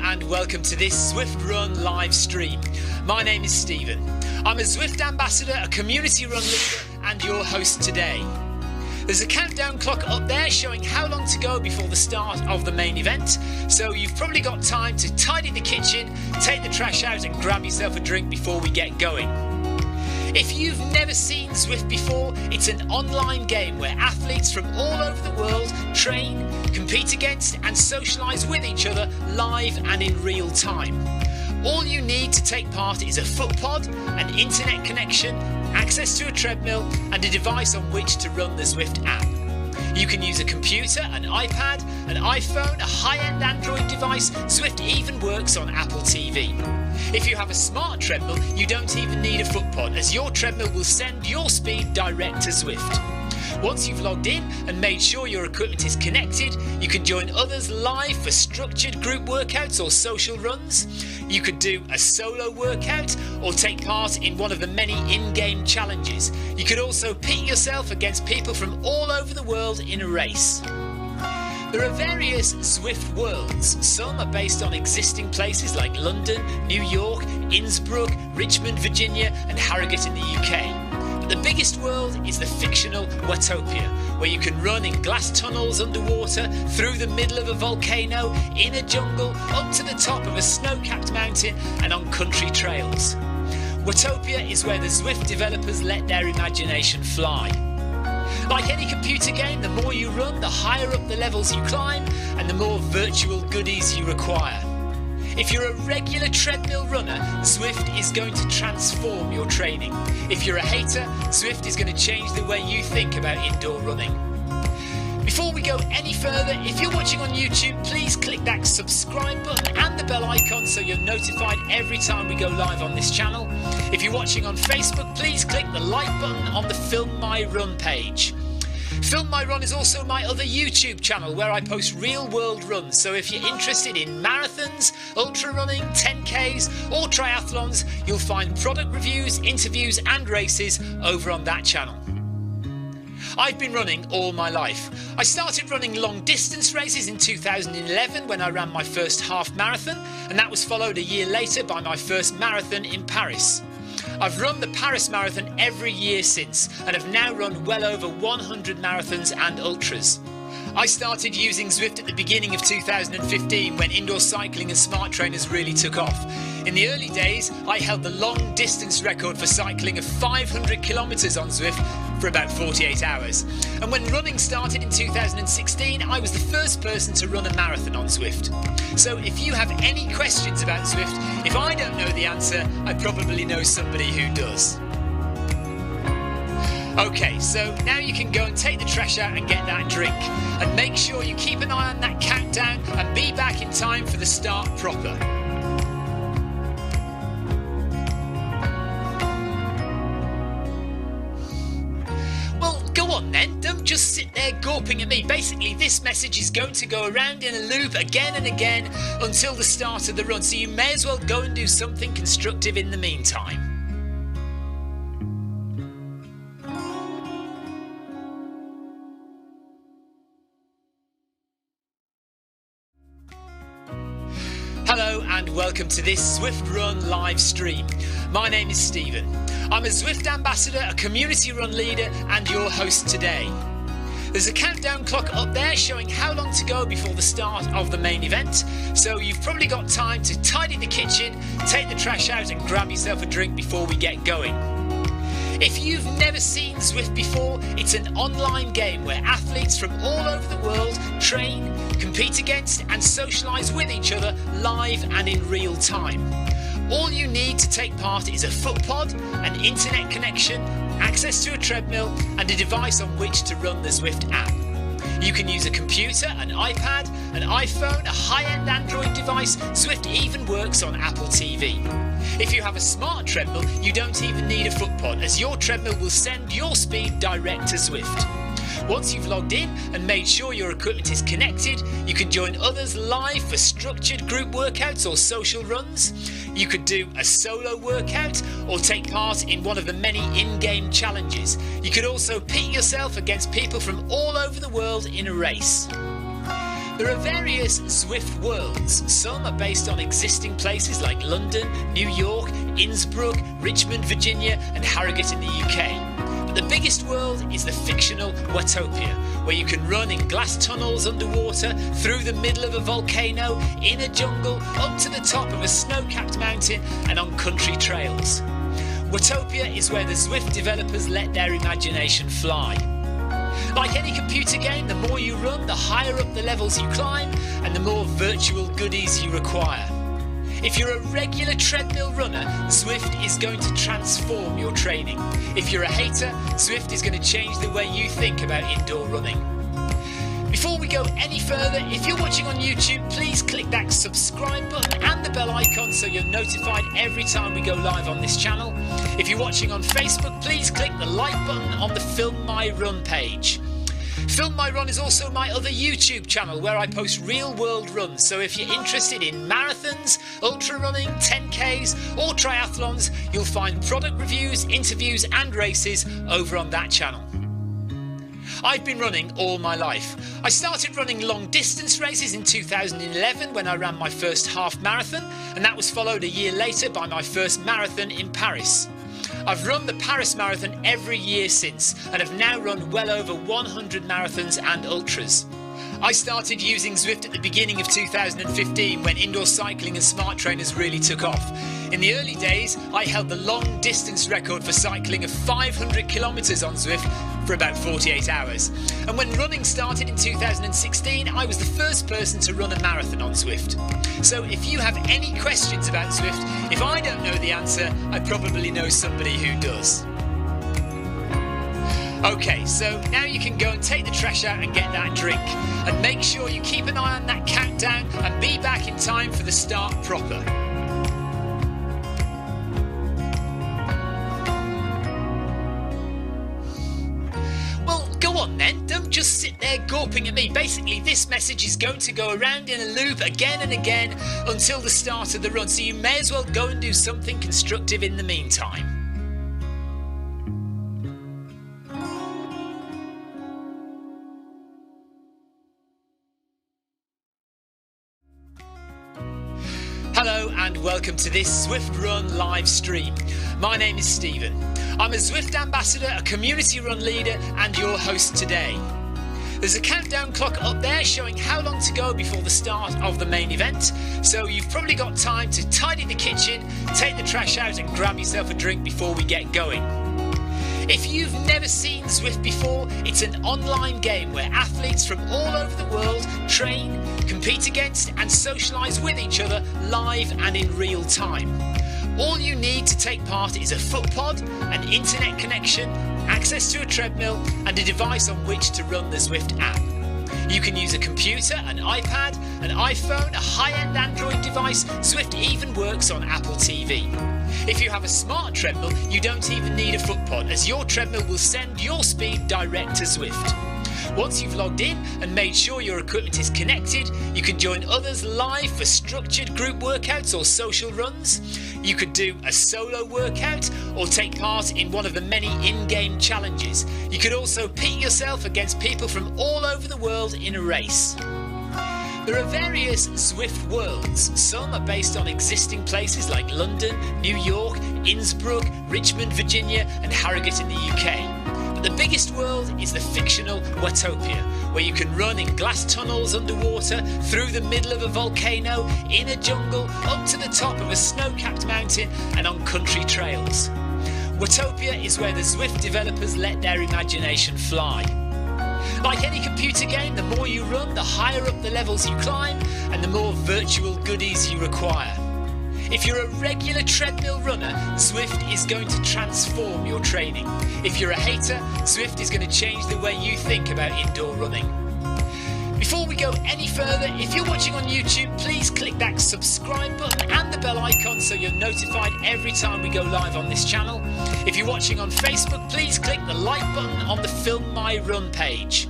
and welcome to this Zwift Run live stream. My name is Stephen. I'm a Zwift ambassador, a community run leader and your host today. There's a countdown clock up there showing how long to go before the start of the main event, so you've probably got time to tidy the kitchen, take the trash out and grab yourself a drink before we get going. If you've never seen Zwift before, it's an online game where athletes from all over the world train, compete against and socialise with each other live and in real time. All you need to take part is a foot pod, an internet connection, access to a treadmill and a device on which to run the Zwift app. You can use a computer, an iPad, an iPhone, a high-end Android device. Zwift even works on Apple TV. If you have a smart treadmill, you don't even need a foot pod, as your treadmill will send your speed direct to Zwift. Once you've logged in and made sure your equipment is connected, you can join others live for structured group workouts or social runs. You could do a solo workout or take part in one of the many in-game challenges. You could also pit yourself against people from all over the world in a race. There are various Zwift Worlds. Some are based on existing places like London, New York, Innsbruck, Richmond, Virginia and Harrogate in the UK. But the biggest world is the fictional Watopia, where you can run in glass tunnels underwater, through the middle of a volcano, in a jungle, up to the top of a snow-capped mountain and on country trails. Watopia is where the Zwift developers let their imagination fly. Like any computer game, the more you run, the higher up the levels you climb and the more virtual goodies you require. If you're a regular treadmill runner, Zwift is going to transform your training. If you're a hater, Zwift is going to change the way you think about indoor running. Before we go any further, if you're watching on YouTube, please click that subscribe button and the bell icon so you're notified every time we go live on this channel. If you're watching on Facebook, please click the like button on the Film My Run page. Film My Run is also my other YouTube channel where I post real world runs, so if you're interested in marathons, ultra running, 10Ks or triathlons, you'll find product reviews, interviews and races over on that channel. I've been running all my life. I started running long distance races in 2011 when I ran my first half marathon, and that was followed a year later by my first marathon in Paris. I've run the Paris Marathon every year since and have now run well over 100 marathons and ultras. I started using Zwift at the beginning of 2015 when indoor cycling and smart trainers really took off. In the early days, I held the long distance record for cycling of 500 kilometres on Zwift for about 48 hours. And when running started in 2016, I was the first person to run a marathon on Zwift. So if you have any questions about Zwift, if I don't know the answer, I probably know somebody who does. Okay, so now you can go and take the trash out and get that drink. And make sure you keep an eye on that countdown and be back in time for the start proper. Well, go on then, don't just sit there gawping at me. Basically, this message is going to go around in a loop again and again until the start of the run, so you may as well go and do something constructive in the meantime. Hello and welcome to this Zwift Run live stream. My name is Stephen. I'm a Zwift ambassador, a community run leader and your host today. There's a countdown clock up there showing how long to go before the start of the main event, so you've probably got time to tidy the kitchen, take the trash out and grab yourself a drink before we get going. If you've never seen Zwift before, it's an online game where athletes from all over the world train, compete against and socialise with each other live and in real time. All you need to take part is a foot pod, an internet connection, access to a treadmill and a device on which to run the Zwift app. You can use a computer, an iPad, an iPhone, a high-end Android device. Zwift even works on Apple TV. If you have a smart treadmill, you don't even need a foot pod, as your treadmill will send your speed direct to Zwift. Once you've logged in and made sure your equipment is connected, you can join others live for structured group workouts or social runs. You could do a solo workout or take part in one of the many in-game challenges. You could also pit yourself against people from all over the world in a race. There are various Zwift Worlds. Some are based on existing places like London, New York, Innsbruck, Richmond, Virginia and Harrogate in the UK. But the biggest world is the fictional Watopia, where you can run in glass tunnels underwater, through the middle of a volcano, in a jungle, up to the top of a snow-capped mountain and on country trails. Watopia is where the Zwift developers let their imagination fly. Like any computer game, the more you run, the higher up the levels you climb and the more virtual goodies you require. If you're a regular treadmill runner, Zwift is going to transform your training. If you're a hater, Zwift is going to change the way you think about indoor running. Before we go any further, if you're watching on YouTube, please click that subscribe button and the bell icon so you're notified every time we go live on this channel. If you're watching on Facebook, please click the like button on the Film My Run page. Film My Run is also my other YouTube channel where I post real world runs, so if you're interested in marathons, ultra running, 10Ks or triathlons, you'll find product reviews, interviews and races over on that channel. I've been running all my life. I started running long distance races in 2011 when I ran my first half marathon, and that was followed a year later by my first marathon in Paris. I've run the Paris Marathon every year since and have now run well over 100 marathons and ultras. I started using Zwift at the beginning of 2015 when indoor cycling and smart trainers really took off. In the early days, I held the long distance record for cycling of 500 kilometres on Zwift for about 48 hours. And when running started in 2016, I was the first person to run a marathon on Zwift. So if you have any questions about Zwift, if I don't know the answer, I probably know somebody who does. Okay, so now you can go and take the trash out and get that drink. And make sure you keep an eye on that countdown and be back in time for the start proper. Well, go on then, don't just sit there gawping at me. Basically, this message is going to go around in a loop again and again until the start of the run, so you may as well go and do something constructive in the meantime. Hello and welcome to this Zwift Run live stream. My name is Stephen. I'm a Zwift ambassador, a community run leader and your host today. There's a countdown clock up there showing how long to go before the start of the main event, so you've probably got time to tidy the kitchen, take the trash out and grab yourself a drink before we get going. If you've never seen Zwift before, it's an online game where athletes from all over the world train, compete against and socialise with each other live and in real time. All you need to take part is a foot pod, an internet connection, access to a treadmill and a device on which to run the Zwift app. You can use a computer, an iPad, an iPhone, a high-end Android device. Zwift even works on Apple TV. If you have a smart treadmill, you don't even need a foot pod, as your treadmill will send your speed direct to Zwift. Once you've logged in and made sure your equipment is connected, you can join others live for structured group workouts or social runs. You could do a solo workout or take part in one of the many in-game challenges. You could also pit yourself against people from all over the world in a race. There are various Zwift Worlds. Some are based on existing places like London, New York, Innsbruck, Richmond, Virginia and Harrogate in the UK. But the biggest world is the fictional Watopia, where you can run in glass tunnels underwater, through the middle of a volcano, in a jungle, up to the top of a snow-capped mountain and on country trails. Watopia is where the Zwift developers let their imagination fly. Like any computer game, the more you run, the higher up the levels you climb and the more virtual goodies you require. If you're a regular treadmill runner, Zwift is going to transform your training. If you're a hater, Zwift is going to change the way you think about indoor running. Before we go any further, if you're watching on YouTube, please click that subscribe button and the bell icon so you're notified every time we go live on this channel. If you're watching on Facebook, please click the like button on the Film My Run page.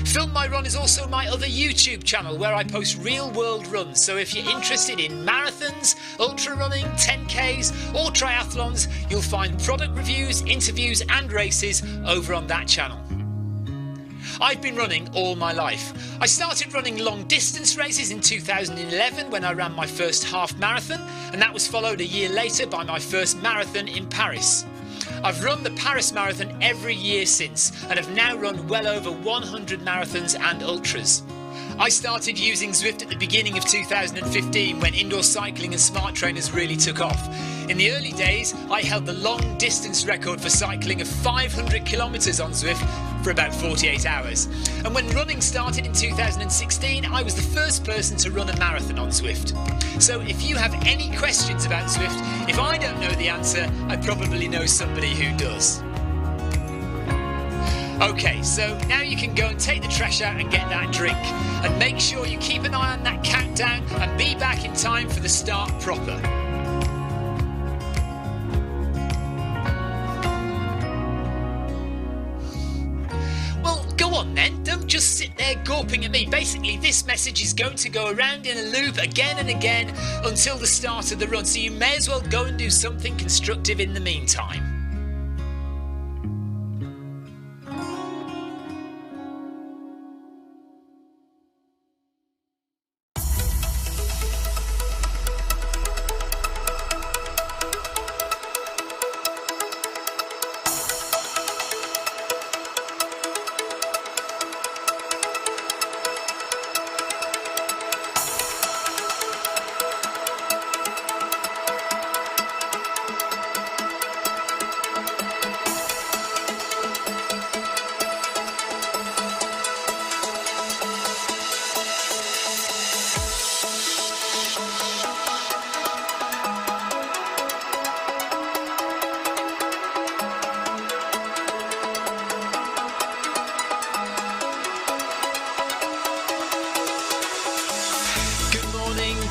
Film My Run is also my other YouTube channel where I post real world runs, so if you're interested in marathons, ultra running, 10Ks or triathlons, you'll find product reviews, interviews and races over on that channel. I've been running all my life. I started running long distance races in 2011 when I ran my first half marathon, and that was followed a year later by my first marathon in Paris. I've run the Paris Marathon every year since and have now run well over 100 marathons and ultras. I started using Zwift at the beginning of 2015 when indoor cycling and smart trainers really took off. In the early days, I held the long distance record for cycling of 500 kilometres on Zwift for about 48 hours. And when running started in 2016, I was the first person to run a marathon on Zwift. So if you have any questions about Zwift, if I don't know the answer, I probably know somebody who does. Okay, so now you can go and take the trash out and get that drink. And make sure you keep an eye on that countdown and be back in time for the start proper. Well, go on then, don't just sit there gawping at me. Basically, this message is going to go around in a loop again and again until the start of the run, so you may as well go and do something constructive in the meantime.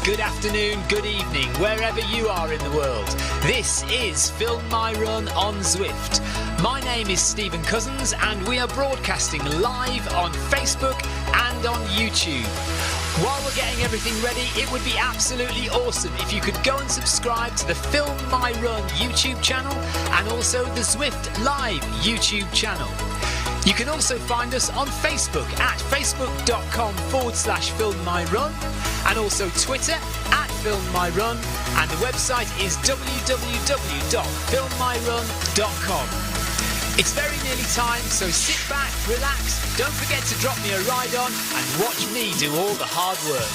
Good afternoon, good evening, wherever you are in the world. This is Film My Run on Zwift. My name is Stephen Cousins and we are broadcasting live on Facebook and on YouTube. While we're getting everything ready, it would be absolutely awesome if you could go and subscribe to the Film My Run YouTube channel and also the Zwift Live YouTube channel. You can also find us on Facebook at facebook.com/filmmyrun and also Twitter at filmmyrun, and the website is www.filmmyrun.com. It's very nearly time, so sit back, relax, don't forget to drop me a ride on and watch me do all the hard work.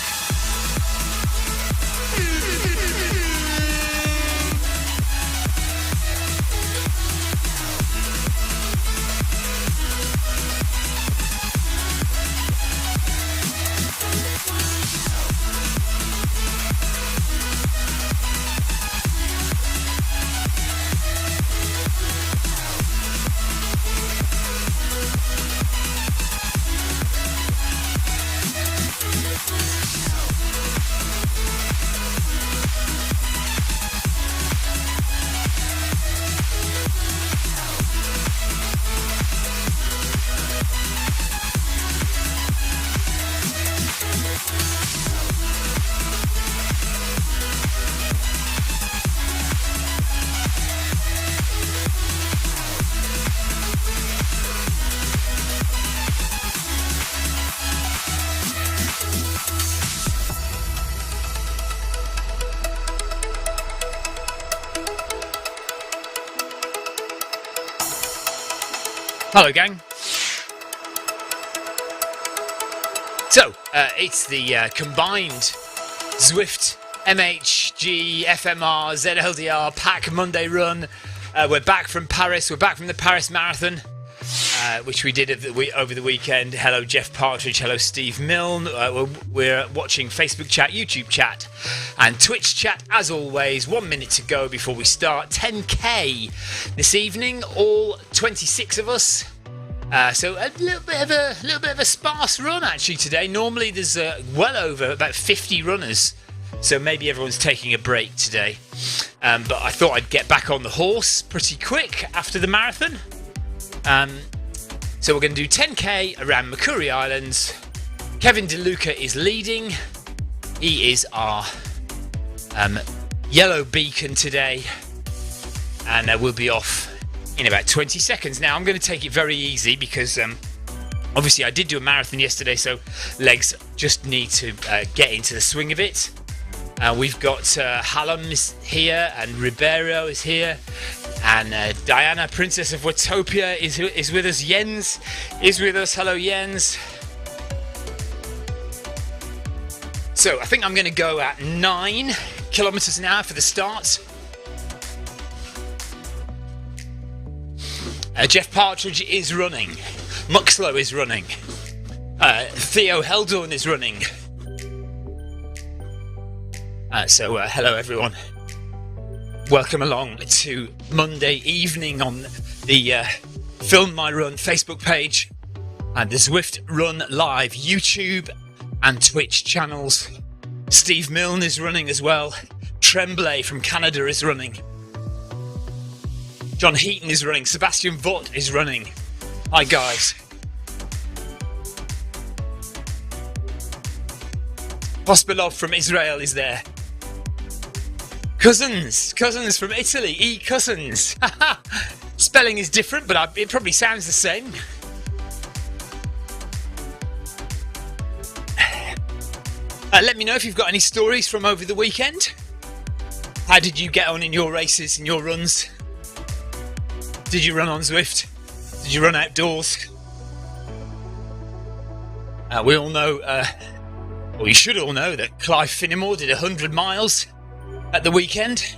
Hello gang. So, it's the combined Zwift, MHG, FMR, ZLDR Pack Monday run. We're back from Paris, we're back from the Paris Marathon, which we did over the weekend. Hello Jeff Partridge, hello Steve Milne. We're watching Facebook chat, YouTube chat and Twitch chat as always. 1 minute to go before we start. 10k this evening, all 26 of us. So a little bit of a sparse run actually today. Normally there's well over about 50 runners, so maybe everyone's taking a break today. But I thought I'd get back on the horse pretty quick after the marathon. So we're going to do 10k around Makuri Islands. Kevin DeLuca is leading. He is our yellow beacon today, and we'll be off in about 20 seconds. Now I'm going to take it very easy because Obviously, I did do a marathon yesterday, so legs just need to get into the swing of it. We've got Hallam is here, and Ribeiro is here, and Diana, Princess of Watopia, is with us. Jens is with us. Hello, Jens. So I think I'm going to go at 9 kilometers an hour for the start. Jeff Partridge is running. Muxlow is running. Theo Heldorn is running. Hello everyone. Welcome along to Monday evening on the Film My Run Facebook page and the Zwift Run Live YouTube and Twitch channels. Steve Milne is running as well. Tremblay from Canada is running. John Heaton is running. Sebastian Vaught is running. Hi guys. Pospilov from Israel is there. Cousins from Italy. E. Cousins. Spelling is different, but it probably sounds the same. Let me know if you've got any stories from over the weekend. How did you get on in your races and your runs? Did you run on Zwift? Did you run outdoors? We all know, or you should all know, that Clive Finnemore did 100 miles at the weekend.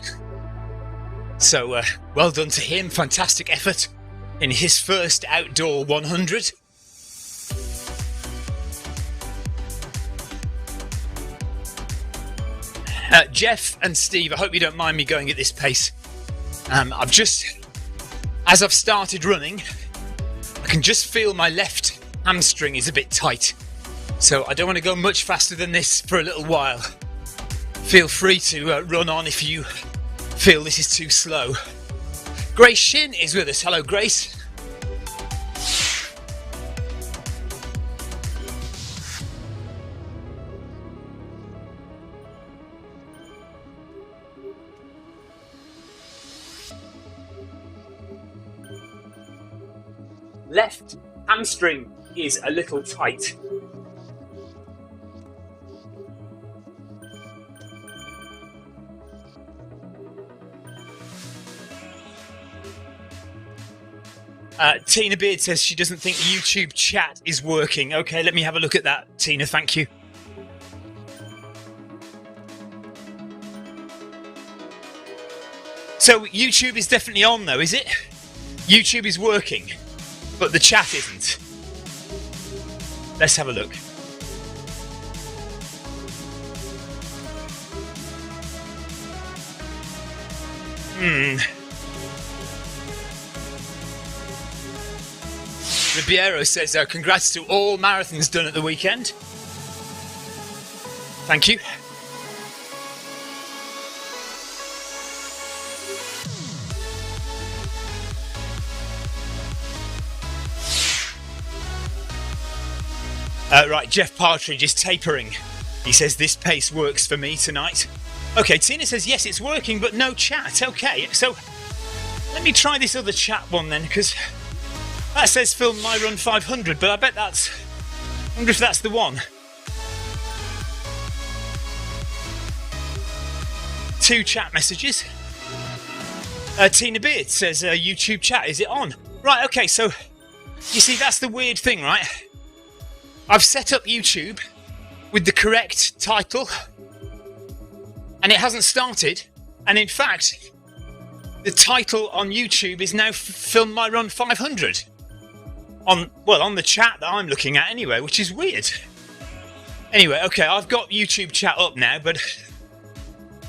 So well done to him. Fantastic effort in his first outdoor 100. Jeff and Steve, I hope you don't mind me going at this pace. As I've started running, I can just feel my left hamstring is a bit tight. So I don't want to go much faster than this for a little while. Feel free to run on if you feel this is too slow. Grace Shin is with us. Hello, Grace. Left hamstring is a little tight. Tina Beard says she doesn't think YouTube chat is working. Okay, let me have a look at that, Tina, thank you. So YouTube is definitely on though, is it? YouTube is working, but the chat isn't. Let's have a look. Ribeiro says, congrats to all marathons done at the weekend. Thank you. Right, Jeff Partridge is tapering. He says, this pace works for me tonight. Okay, Tina says, yes, it's working, but no chat. Okay, so let me try this other chat one then, because that says Film My Run 500, but I bet I wonder if that's the one. 2 chat messages. Tina Beard says, YouTube chat, is it on? Right, okay, so you see, that's the weird thing, right? I've set up YouTube with the correct title, and it hasn't started. And in fact, the title on YouTube is now Film My Run 500. On the chat that I'm looking at anyway, which is weird. Anyway, okay, I've got YouTube chat up now, but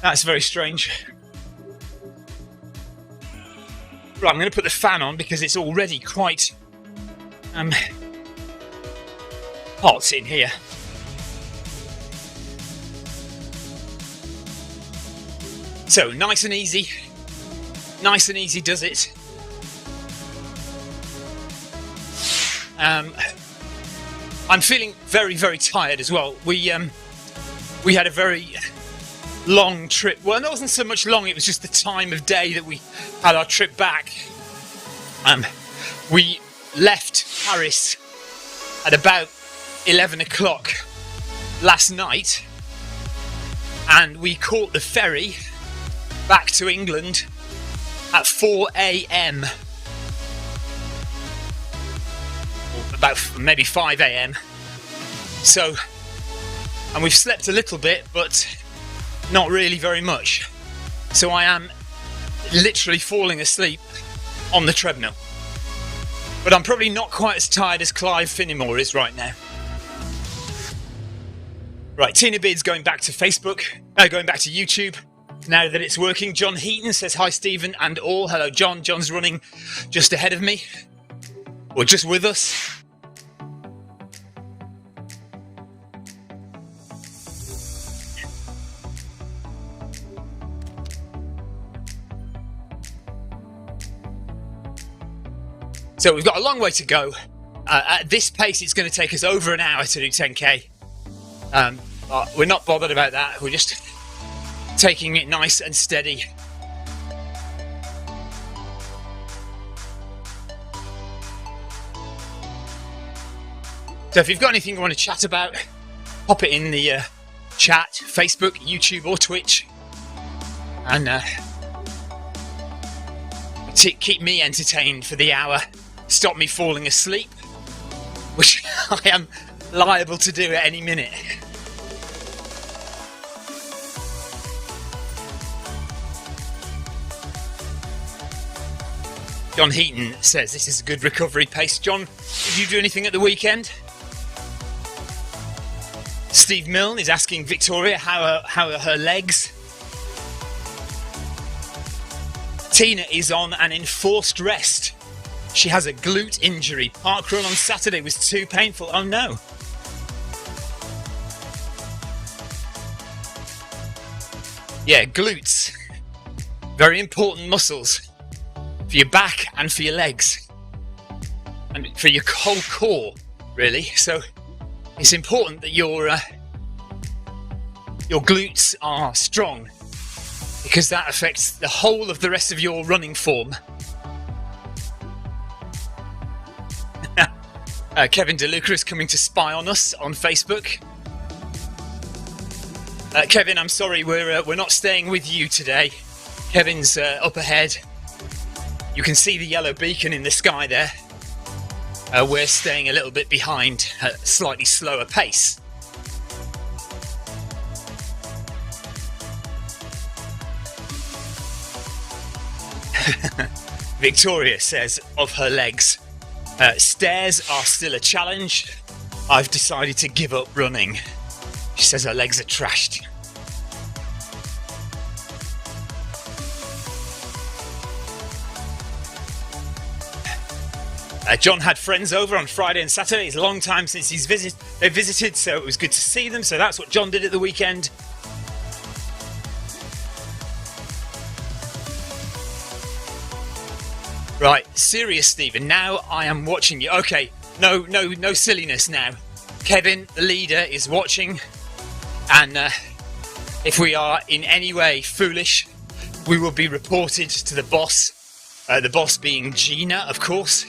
that's very strange. Right, I'm going to put the fan on because it's already quite hot in here. So, nice and easy does it. I'm feeling very, very tired as well. We had a very long trip. Well, it wasn't so much long, it was just the time of day that we had our trip back. We left Paris at about 11 o'clock last night, and we caught the ferry back to England at 4 a.m. or about maybe 5 a.m. So, and we've slept a little bit, but not really very much. So I am literally falling asleep on the treadmill. But I'm probably not quite as tired as Clive Finnemore is right now. Right, Tina Beard's going back to Facebook, going back to YouTube now that it's working. John Heaton says, hi Stephen and all. Hello John. John's running just ahead of me, or just with us. So we've got a long way to go. At this pace, it's going to take us over an hour to do 10k. We're not bothered about that. We're just taking it nice and steady. So if you've got anything you want to chat about, pop it in the chat, Facebook, YouTube or Twitch. And keep me entertained for the hour. Stop me falling asleep, which I am liable to do at any minute. John Heaton says this is a good recovery pace. John, did you do anything at the weekend? Steve Milne is asking Victoria how are her legs. Tina is on an enforced rest. She has a glute injury. Parkrun on Saturday was too painful. Oh no. Yeah, glutes. Very important muscles for your back and for your legs. And for your whole core, really. So it's important that your glutes are strong, because that affects the whole of the rest of your running form. Kevin DeLuca is coming to spy on us on Facebook. Kevin, I'm sorry, we're not staying with you today. Kevin's up ahead. You can see the yellow beacon in the sky there. We're staying a little bit behind at a slightly slower pace. Victoria says of her legs, stairs are still a challenge. I've decided to give up running. She says her legs are trashed. John had friends over on Friday and Saturday. It's a long time since they visited, so it was good to see them. So that's what John did at the weekend. Right, serious Stephen, now I am watching you. Okay, no silliness now. Kevin, the leader, is watching, and if we are in any way foolish, we will be reported to the boss being Gina, of course.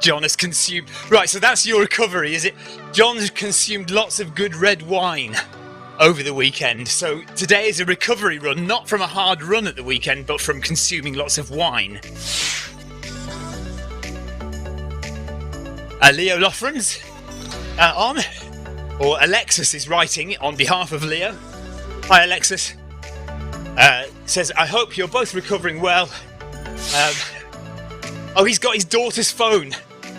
John has consumed... Right, so that's your recovery, is it? John has consumed lots of good red wine over the weekend. So today is a recovery run, not from a hard run at the weekend, but from consuming lots of wine. Leo Loughran's on, or Alexis is writing on behalf of Leo. Hi Alexis. Says, I hope you're both recovering well. Oh, he's got his daughter's phone,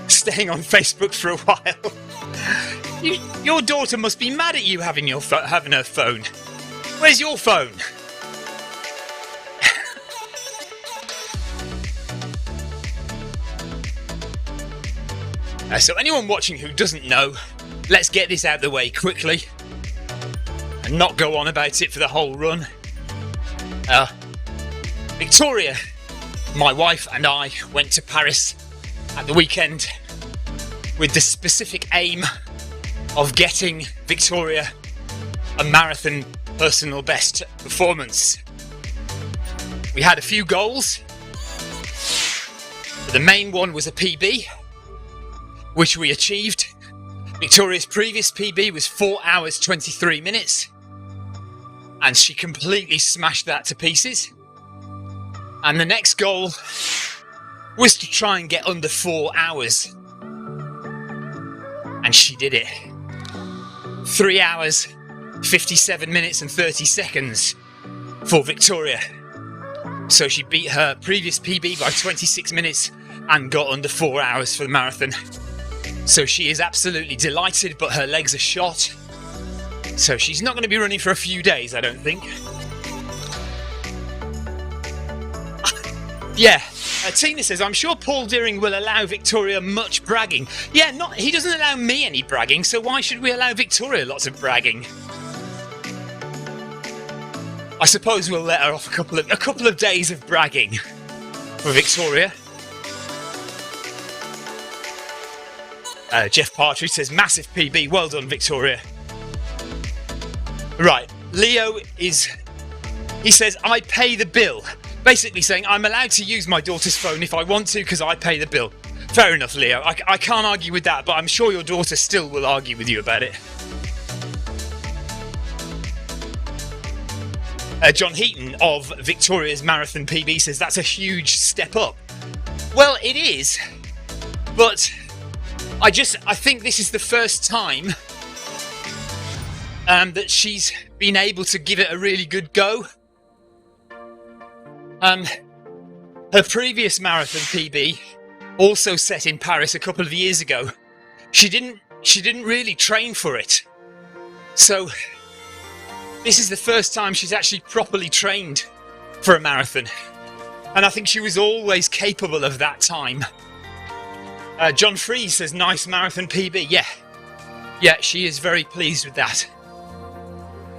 staying on Facebook for a while. Your daughter must be mad at you having her phone. Where's your phone? So anyone watching who doesn't know, let's get this out of the way quickly and not go on about it for the whole run. Victoria, my wife, and I went to Paris at the weekend with the specific aim of getting Victoria a marathon personal best performance. We had a few goals. The main one was a PB, which we achieved. Victoria's previous PB was 4 hours 23 minutes, and she completely smashed that to pieces. And the next goal was to try and get under 4 hours, and she did it. 3 hours 57 minutes and 30 seconds for Victoria. So she beat her previous PB by 26 minutes and got under 4 hours for the marathon. So she is absolutely delighted, but her legs are shot. So she's not going to be running for a few days, I don't think. Yeah, Tina says, I'm sure Paul Deering will allow Victoria much bragging. Yeah, he doesn't allow me any bragging, so why should we allow Victoria lots of bragging? I suppose we'll let her off a couple of days of bragging for Victoria. Jeff Partridge says, massive PB, well done Victoria. Right, Leo he says, I pay the bill. Basically saying, I'm allowed to use my daughter's phone if I want to because I pay the bill. Fair enough, Leo, I can't argue with that, but I'm sure your daughter still will argue with you about it. John Heaton of Victoria's Marathon PB says, that's a huge step up. Well, it is, but I think this is the first time that she's been able to give it a really good go. Her previous marathon PB, also set in Paris a couple of years ago, she didn't really train for it. So this is the first time she's actually properly trained for a marathon. And I think she was always capable of that time. John Freeze says, nice marathon PB. Yeah, she is very pleased with that.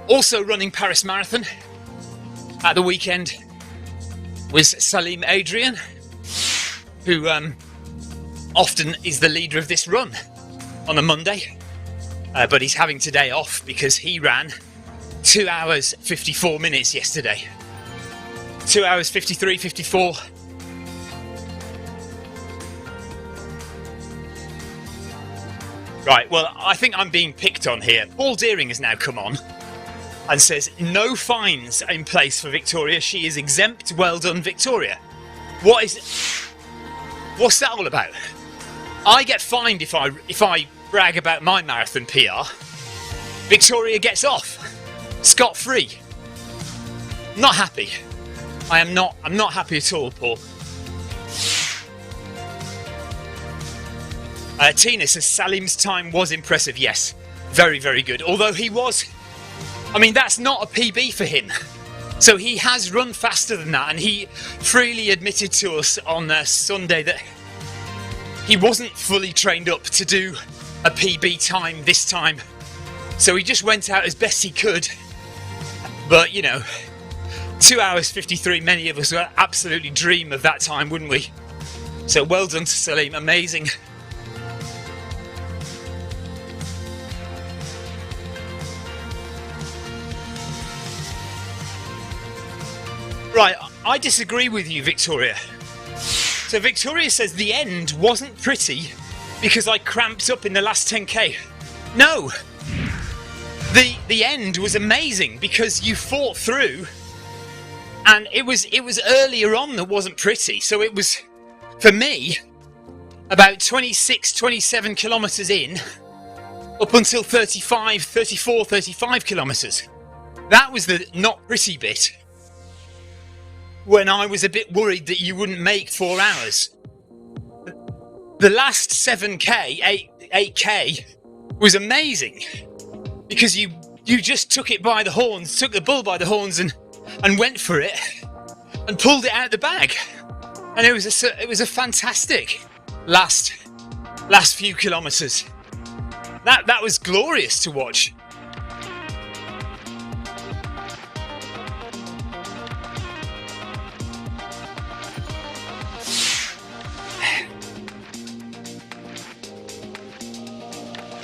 Also running Paris Marathon at the weekend was Salim Adrian, who often is the leader of this run on a Monday. But he's having today off because he ran 2 hours 54 minutes yesterday. 2 hours 53, 54. Right, well, I think I'm being picked on here. Paul Deering has now come on and says, no fines in place for Victoria. She is exempt. Well done, Victoria. What's that all about? I get fined if I brag about my marathon PR. Victoria gets off. Scot-free. Not happy. I'm not happy at all, Paul. Tina says, Salim's time was impressive. Yes, very, very good. Although that's not a PB for him. So he has run faster than that, and he freely admitted to us on Sunday that he wasn't fully trained up to do a PB time this time. So he just went out as best he could. But, 2 hours 53, many of us would absolutely dream of that time, wouldn't we? So well done to Salim, amazing. Right, I disagree with you, Victoria. So Victoria says the end wasn't pretty because I cramped up in the last 10k. No! The end was amazing because you fought through, and it was earlier on that wasn't pretty. So it was, for me, about 26, 27 kilometres in, up until 34, 35 kilometres. That was the not pretty bit, when I was a bit worried that you wouldn't make 4 hours. The last 7k, 8k, was amazing. Because you just took it by the horns, took the bull by the horns and went for it and pulled it out the bag. And it was a fantastic last few kilometres. That was glorious to watch.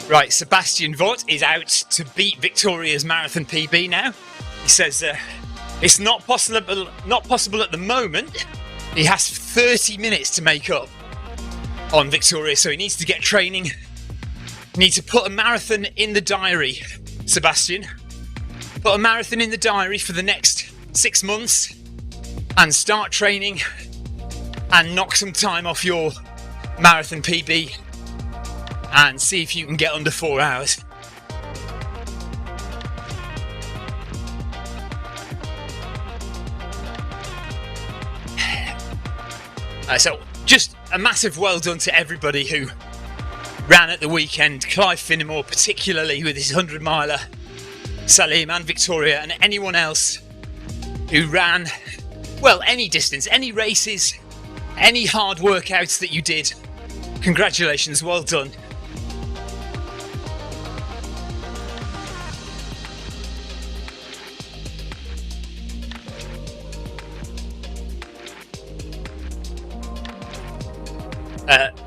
Right, Sebastian Vaught is out to beat Victoria's marathon PB now. He says it's not possible at the moment. He has 30 minutes to make up. on Victoria, so he needs to get training. He needs to put a marathon in the diary, Sebastian. Put a marathon in the diary for the next 6 months and start training and knock some time off your marathon PB and see if you can get under 4 hours. So just a massive well done to everybody who ran at the weekend. Clive Finnemore particularly with his 100 miler, Salim and Victoria, and anyone else who ran, well, any distance, any races, any hard workouts that you did. Congratulations, well done.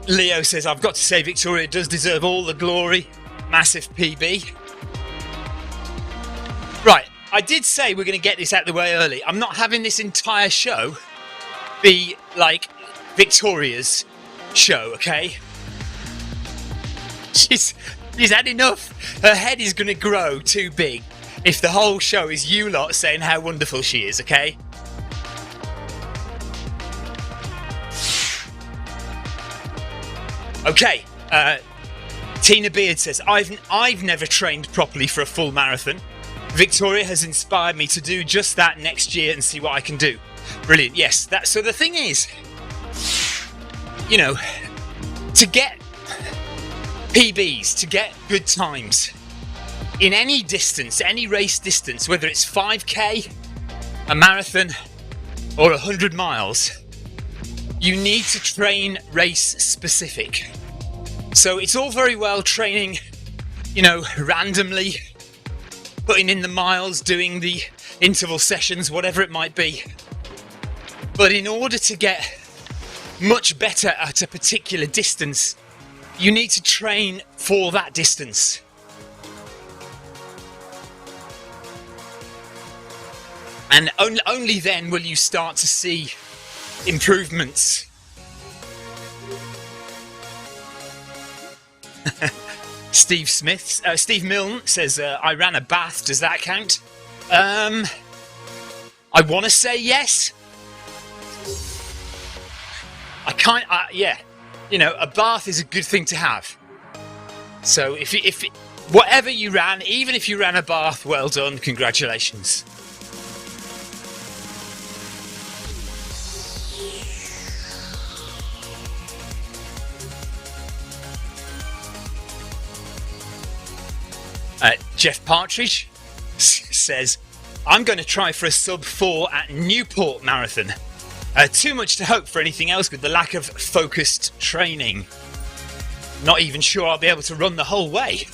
Leo says, I've got to say Victoria does deserve all the glory. Massive PB. Right, I did say we're going to get this out of the way early. I'm not having this entire show be like Victoria's show, okay? She's had enough. Her head is going to grow too big if the whole show is you lot saying how wonderful she is, okay? Okay, Tina Beard says, I've never trained properly for a full marathon. Victoria has inspired me to do just that next year and see what I can do. Brilliant, yes. So the thing is, you know, to get PBs, to get good times in any distance, any race distance, whether it's 5k, a marathon, or 100 miles, you need to train race specific. So it's all very well training, you know, randomly, putting in the miles, doing the interval sessions, whatever it might be. But in order to get much better at a particular distance, you need to train for that distance. And only then will you start to see improvements. Steve Milne says, I ran a bath, does that count? I want to say yes. Yeah, you know, a bath is a good thing to have. So if whatever you ran, even if you ran a bath, well done, congratulations. Jeff Partridge says, I'm going to try for a sub 4 at Newport Marathon. Too much to hope for anything else with the lack of focused training. Not even sure I'll be able to run the whole way.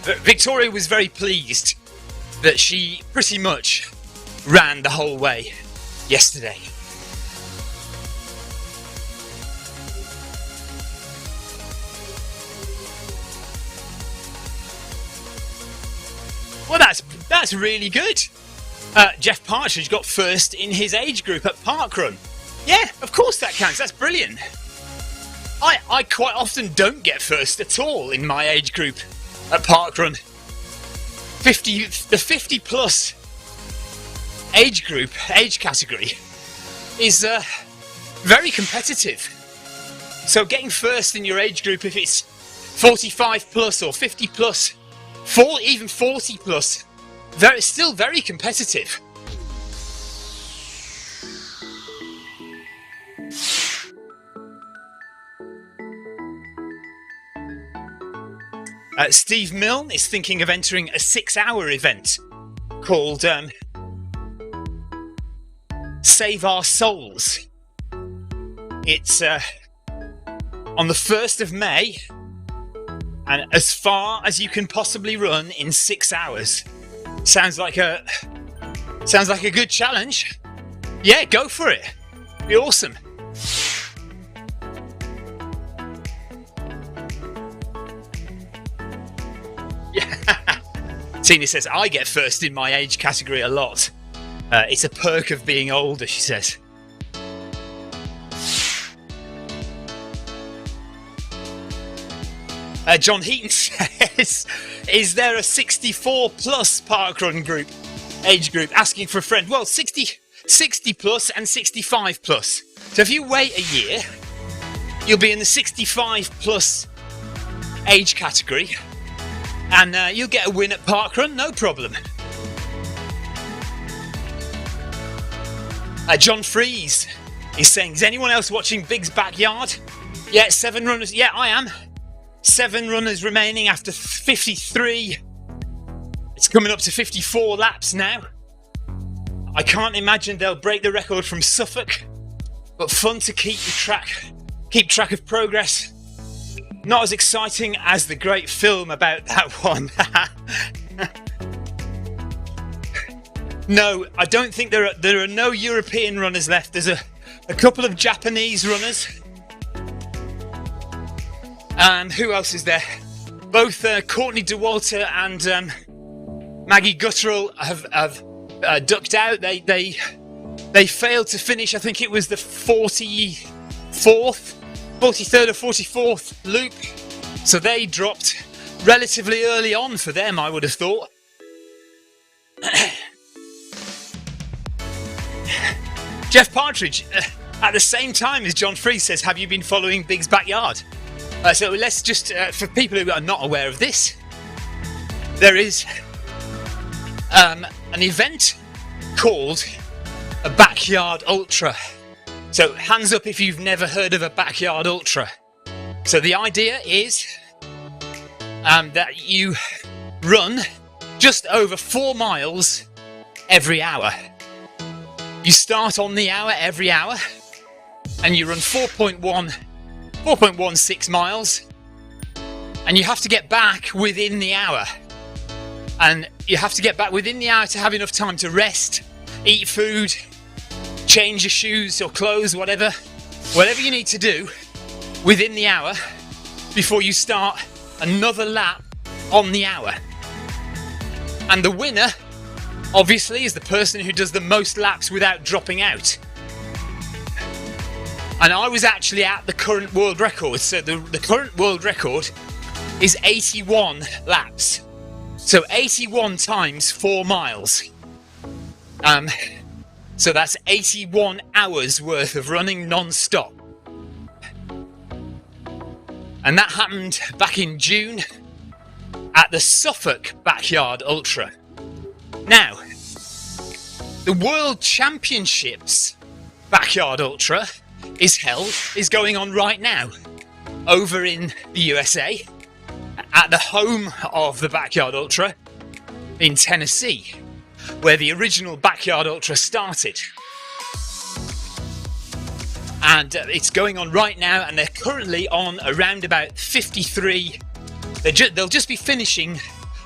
But Victoria was very pleased that she pretty much ran the whole way yesterday. Well, that's really good. Jeff Partridge got first in his age group at Parkrun. Yeah, of course that counts. That's brilliant. I quite often don't get first at all in my age group at Parkrun. The 50 plus age category is very competitive. So getting first in your age group, if it's 45 plus or 50 plus, even 40 plus, still very competitive. Steve Milne is thinking of entering a 6-hour event called Save Our Souls. It's on the 1st of May, and as far as you can possibly run in 6 hours. Sounds like a good challenge. Yeah, go for it. Be awesome. Yeah. Tina says, I get first in my age category a lot. It's a perk of being older, she says. John Heaton says, is there a 64 plus parkrun group, age group, asking for a friend? Well, 60 plus and 65 plus. So if you wait a year, you'll be in the 65 plus age category, and you'll get a win at parkrun, no problem. John Fries is saying, is anyone else watching Big's Backyard? Yeah, 7 runners. Yeah, I am. 7 runners remaining after 53. It's coming up to 54 laps now. I can't imagine they'll break the record from Suffolk, but fun to keep track of progress. Not as exciting as the great film about that one. No, I don't think there are no European runners left. There's a couple of Japanese runners. And who else is there? Both Courtney DeWalter and Maggie Guttural have ducked out. They failed to finish. I think it was the 43rd or 44th loop. So they dropped relatively early on for them, I would have thought. Jeff Partridge, at the same time as John Fries, says, have you been following Big's Backyard? So let's just, for people who are not aware of this, there is an event called a Backyard Ultra. So hands up if you've never heard of a Backyard Ultra. So the idea is that you run just over 4 miles every hour. You start on the hour every hour, and you run 4.16 miles, and you have to get back within the hour. And you have to get back within the hour to have enough time to rest, eat food, change your shoes or clothes, whatever you need to do within the hour before you start another lap on the hour. And the winner, obviously, is the person who does the most laps without dropping out. And I was actually at the current world record. So the current world record is 81 laps. So 81 times 4 miles. So that's 81 hours worth of running non-stop. And that happened back in June at the Suffolk Backyard Ultra. Now, the World Championships Backyard Ultra is going on right now over in the USA at the home of the Backyard Ultra in Tennessee, where the original Backyard Ultra started. And it's going on right now, and they're currently on around about 53. They'll just be finishing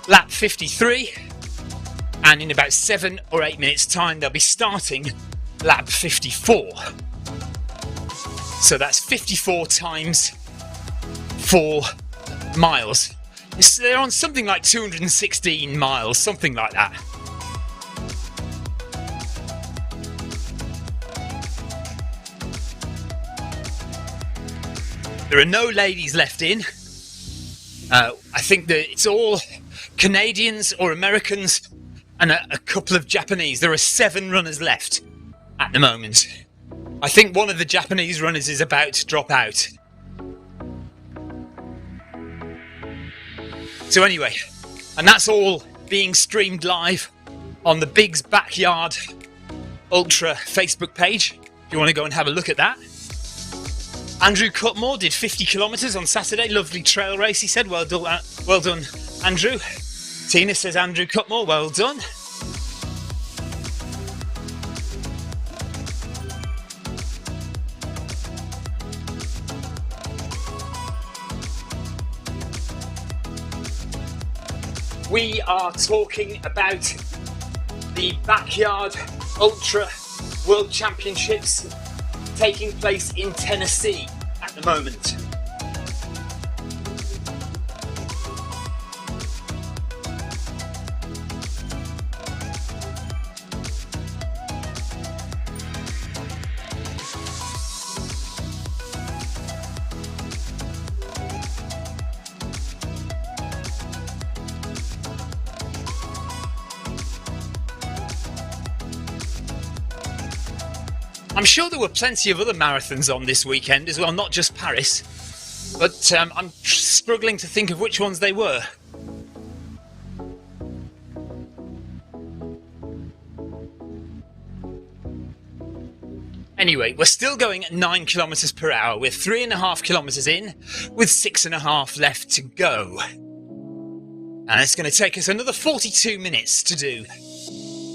lap 53, and in about 7 or 8 minutes time they'll be starting lap 54. So that's 54 times 4 miles. They're on something like 216 miles, something like that. There are no ladies left in. I think that it's all Canadians or Americans and a couple of Japanese. There are 7 runners left at the moment. I think one of the Japanese runners is about to drop out. So anyway, and that's all being streamed live on the Big's Backyard Ultra Facebook page, if you want to go and have a look at that. Andrew Cutmore did 50 kilometres on Saturday. Lovely trail race, he said. Well done, Andrew. Tina says, Andrew Cutmore, well done. We are talking about the Backyard Ultra World Championships taking place in Tennessee at the moment. I'm sure there were plenty of other marathons on this weekend as well, not just Paris, but I'm struggling to think of which ones they were. Anyway, we're still going at 9 kilometers per hour. We're 3.5 kilometers in, with 6.5 left to go. And it's going to take us another 42 minutes to do.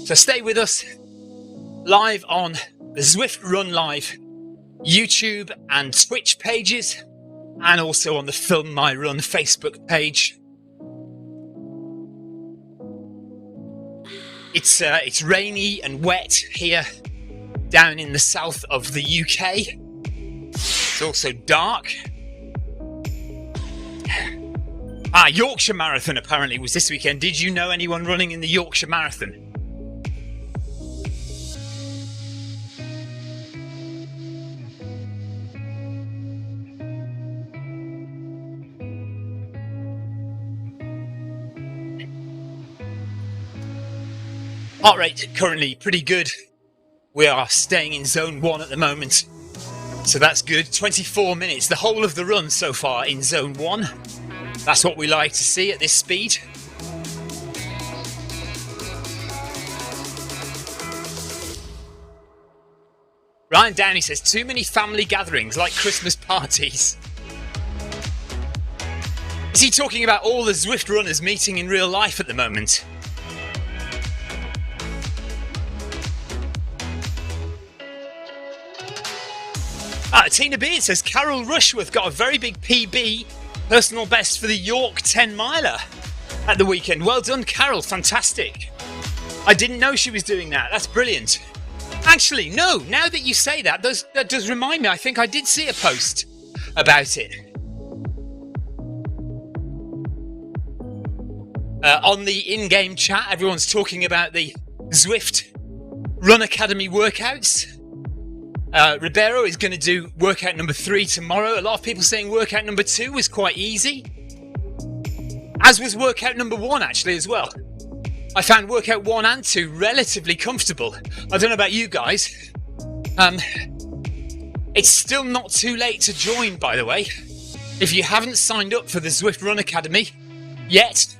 So stay with us, live on the Zwift Run Live YouTube and Twitch pages, and also on the Film My Run Facebook page. It's rainy and wet here down in the south of the UK. It's also dark. Yorkshire Marathon apparently was this weekend. Did you know anyone running in the Yorkshire Marathon? Heart rate currently pretty good. We are staying in zone 1 at the moment, so that's good. 24 minutes, the whole of the run so far in zone 1. That's what we like to see at this speed. Ryan Downey says, too many family gatherings like Christmas parties. Is he talking about all the Zwift runners meeting in real life at the moment? Tina Beard says, Carol Rushworth got a very big PB, personal best for the York 10 miler at the weekend. Well done, Carol, fantastic. I didn't know she was doing that, that's brilliant. Actually, no, now that you say that, that does remind me, I think I did see a post about it. On the in-game chat, everyone's talking about the Zwift Run Academy workouts. Ribeiro is going to do workout number 3 tomorrow. A lot of people saying workout number 2 was quite easy. As was workout number 1 actually as well. I found workout 1 and 2 relatively comfortable. I don't know about you guys. It's still not too late to join, by the way. If you haven't signed up for the Zwift Run Academy yet,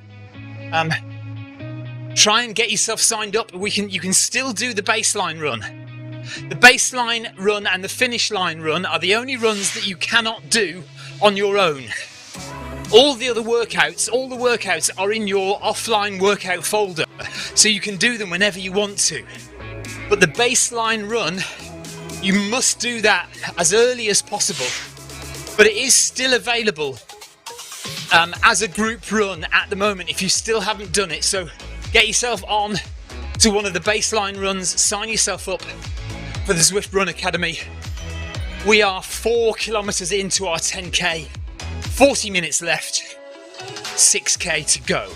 try and get yourself signed up. You can still do the baseline run. The baseline run and the finish line run are the only runs that you cannot do on your own. All the workouts are in your offline workout folder, so you can do them whenever you want to. But the baseline run, you must do that as early as possible. But it is still available as a group run at the moment if you still haven't done it. So get yourself on to one of the baseline runs, sign yourself up for the Zwift Run Academy. We are 4 kilometers into our 10k, 40 minutes left, 6k to go.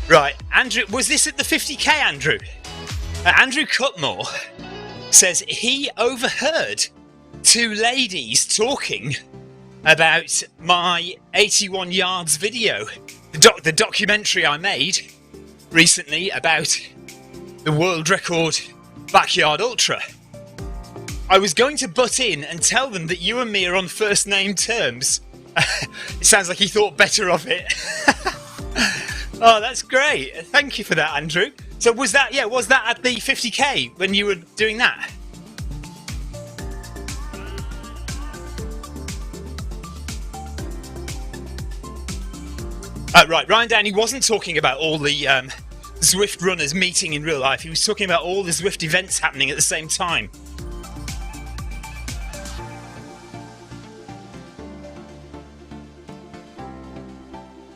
Right, Andrew, was this at the 50k, Andrew? Andrew Cutmore says he overheard 2 ladies talking about my 81 yards video, the documentary I made recently about the world record backyard ultra. I was going to butt in and tell them that you and me are on first name terms. It sounds like he thought better of it. Oh, that's great. Thank you for that, Andrew. So was that at the 50k when you were doing that? Right, Ryan Downey wasn't talking about all the Zwift runners meeting in real life. He was talking about all the Zwift events happening at the same time.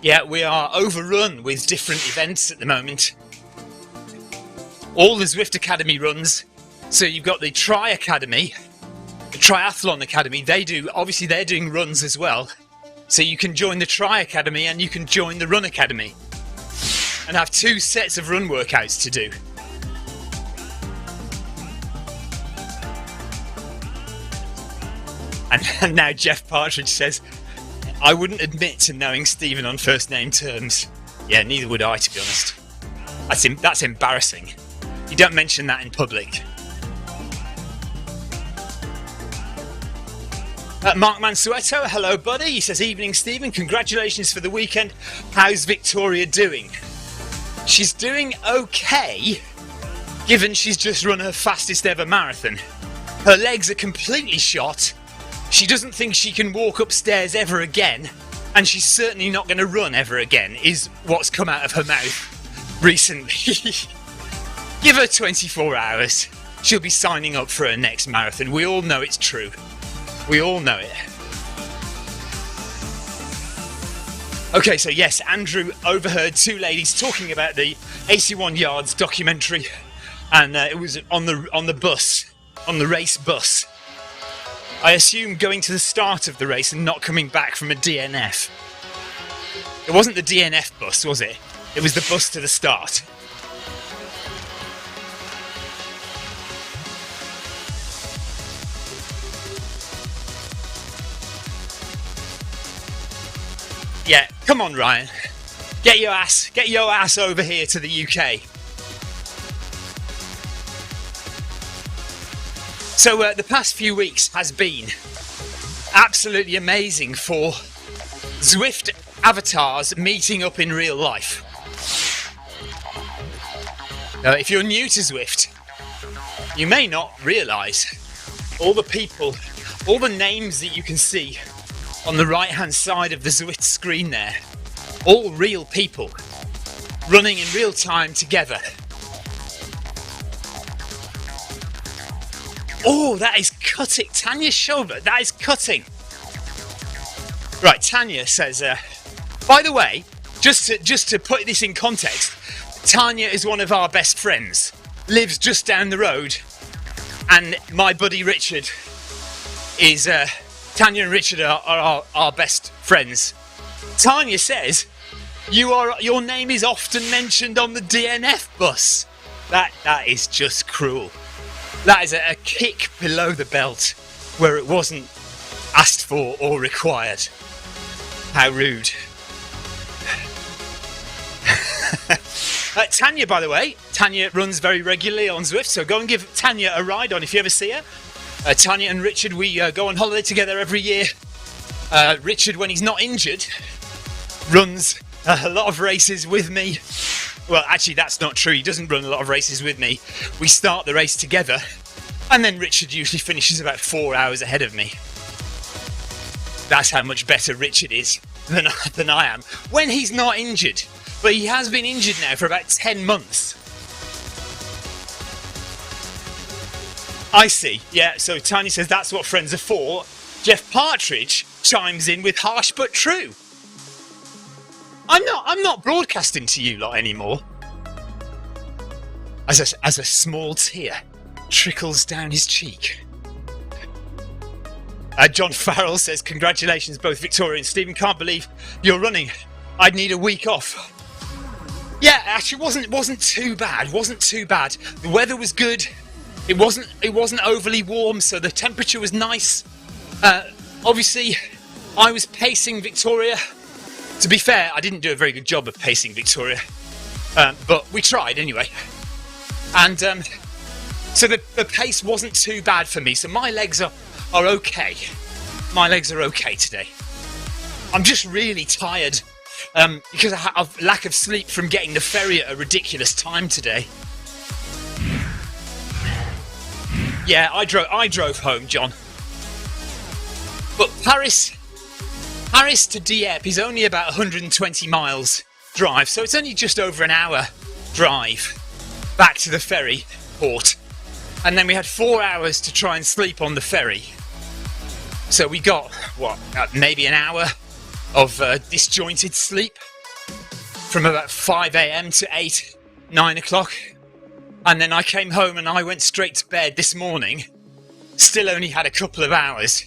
Yeah, we are overrun with different events at the moment. All the Zwift Academy runs. So you've got the Tri Academy, the Triathlon Academy. They're doing runs as well. So you can join the Tri Academy and you can join the Run Academy and have 2 sets of run workouts to do. And now Jeff Partridge says, I wouldn't admit to knowing Stephen on first name terms. Yeah, neither would I, to be honest. That's embarrassing. You don't mention that in public. Mark Mansueto, hello buddy. He says, evening Stephen, congratulations for the weekend. How's Victoria doing? She's doing okay, given she's just run her fastest ever marathon. Her legs are completely shot. She doesn't think she can walk upstairs ever again, and she's certainly not going to run ever again, is what's come out of her mouth recently. Give her 24 hours. She'll be signing up for her next marathon. We all know it's true. We all know it. Okay, so yes, Andrew overheard two ladies talking about the 81 Yards documentary, and it was on the bus, on the race bus. I assume going to the start of the race and not coming back from a DNF. It wasn't the DNF bus, was it? It was the bus to the start. Yeah, come on Ryan. Get your ass over here to the UK. So the past few weeks has been absolutely amazing for Zwift avatars meeting up in real life. If you're new to Zwift, you may not realise all the people, all the names that you can see on the right hand side of the Zwift screen there, all real people running in real time together. Oh, that is cutting. Tanya's shoulder, that is cutting. Right, Tanya says, by the way, just to put this in context, Tanya is one of our best friends, lives just down the road, and my buddy Richard is, Tanya and Richard are our best friends. Tanya says, your name is often mentioned on the DNF bus. That is just cruel. That is a kick below the belt where it wasn't asked for or required. How rude. Tanya, by the way, Tanya runs very regularly on Zwift, so go and give Tanya a ride on if you ever see her. Tanya and Richard, we go on holiday together every year. Richard, when he's not injured, runs a lot of races with me. Well, actually, that's not true. He doesn't run a lot of races with me. We start the race together, and then Richard usually finishes about 4 hours ahead of me. That's how much better Richard is than I am. When he's not injured. But he has been injured now for about 10 months. I see. Yeah, so Tanya says that's what friends are for. Jeff Partridge chimes in with harsh but true. I'm not broadcasting to you lot anymore. As a small tear trickles down his cheek. John Farrell says, congratulations both Victoria and Stephen. Can't believe you're running. I'd need a week off. Yeah, actually wasn't too bad. Wasn't too bad. The weather was good. It wasn't overly warm, so the temperature was nice. Obviously, I was pacing Victoria. To be fair, I didn't do a very good job of pacing Victoria, but we tried anyway. And so the pace wasn't too bad for me. So my legs are okay. My legs are okay today. I'm just really tired. Because of lack of sleep from getting the ferry at a ridiculous time today. Yeah, I drove home, John. But Paris to Dieppe is only about 120 miles drive, so it's only just over an hour drive back to the ferry port. And then we had 4 hours to try and sleep on the ferry. So we got, maybe an hour of disjointed sleep from about 5 a.m. to 9 o'clock. And then I came home and I went straight to bed this morning. Still only had a couple of hours.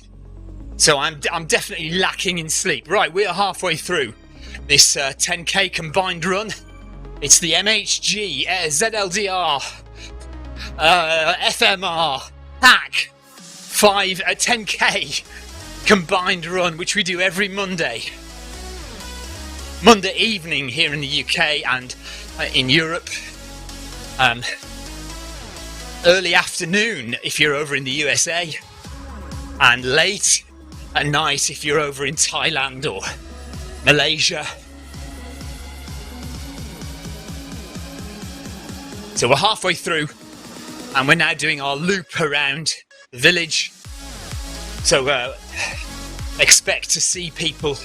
So I'm definitely lacking in sleep. Right, we are halfway through this 10k combined run. It's the MHG, ZLDR, FMR, hack, 10k. combined run, which we do every Monday evening here in the UK and in Europe. Early afternoon if you're over in the USA, and late at night if you're over in Thailand or Malaysia. So we're halfway through and we're now doing our loop around the village. So expect to see people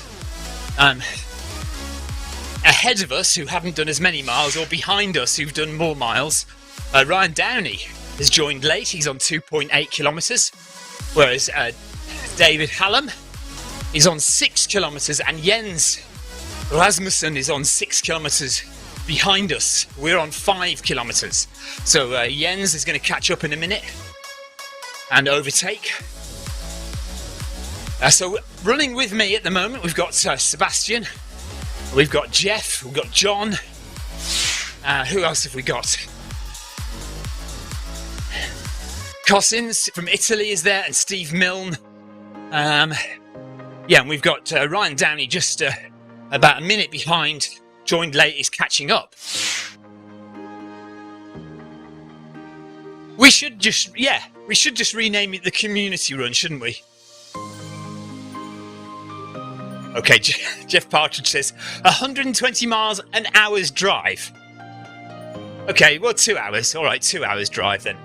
ahead of us who haven't done as many miles, or behind us who've done more miles. Ryan Downey has joined late. He's on 2.8 kilometres, whereas David Hallam is on 6 kilometres, and Jens Rasmussen is on 6 kilometres behind us. We're on 5 kilometres. So Jens is going to catch up in a minute and overtake. So running with me at the moment, we've got Sebastian, we've got Jeff, we've got John. Who else have we got? Cossins from Italy is there, and Steve Milne. And we've got Ryan Downey just about a minute behind, joined late, is catching up. We should just rename it the community run, shouldn't we? Okay, Jeff Partridge says 120 miles, an hour's drive. Okay, well, 2 hours. All right, 2 hours drive then.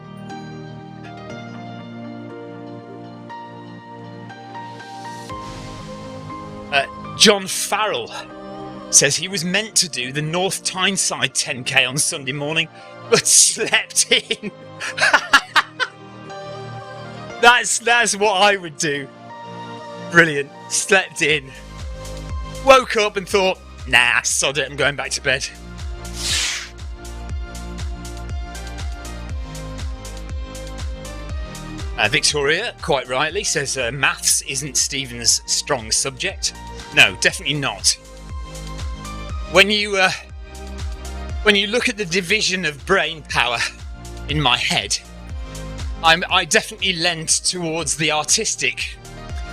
John Farrell says he was meant to do the North Tyneside 10k on Sunday morning, but slept in. That's what I would do. Brilliant. Slept in. Woke up and thought, nah, sod it, I'm going back to bed. Victoria, quite rightly, says maths isn't Stephen's strong subject. No, definitely not. When you look at the division of brain power in my head, I definitely lent towards the artistic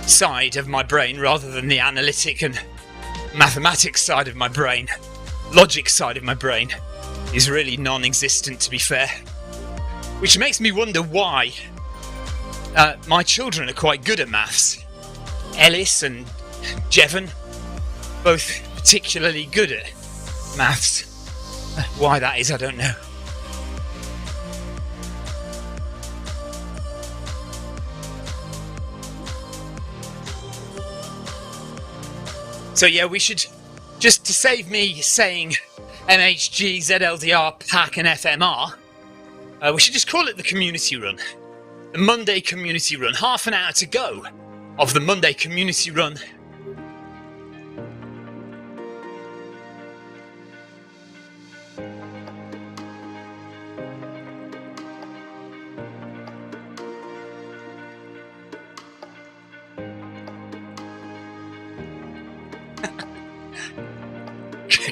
side of my brain rather than the analytic and mathematics side of my brain. Logic side of my brain is really non-existent, to be fair. Which makes me wonder why my children are quite good at maths. Ellis and Jevon, both particularly good at maths. Why that is, I don't know. So yeah, we should, just to save me saying MHG, ZLDR, PAC and FMR, we should just call it the community run. The Monday community run. Half an hour to go of the Monday community run.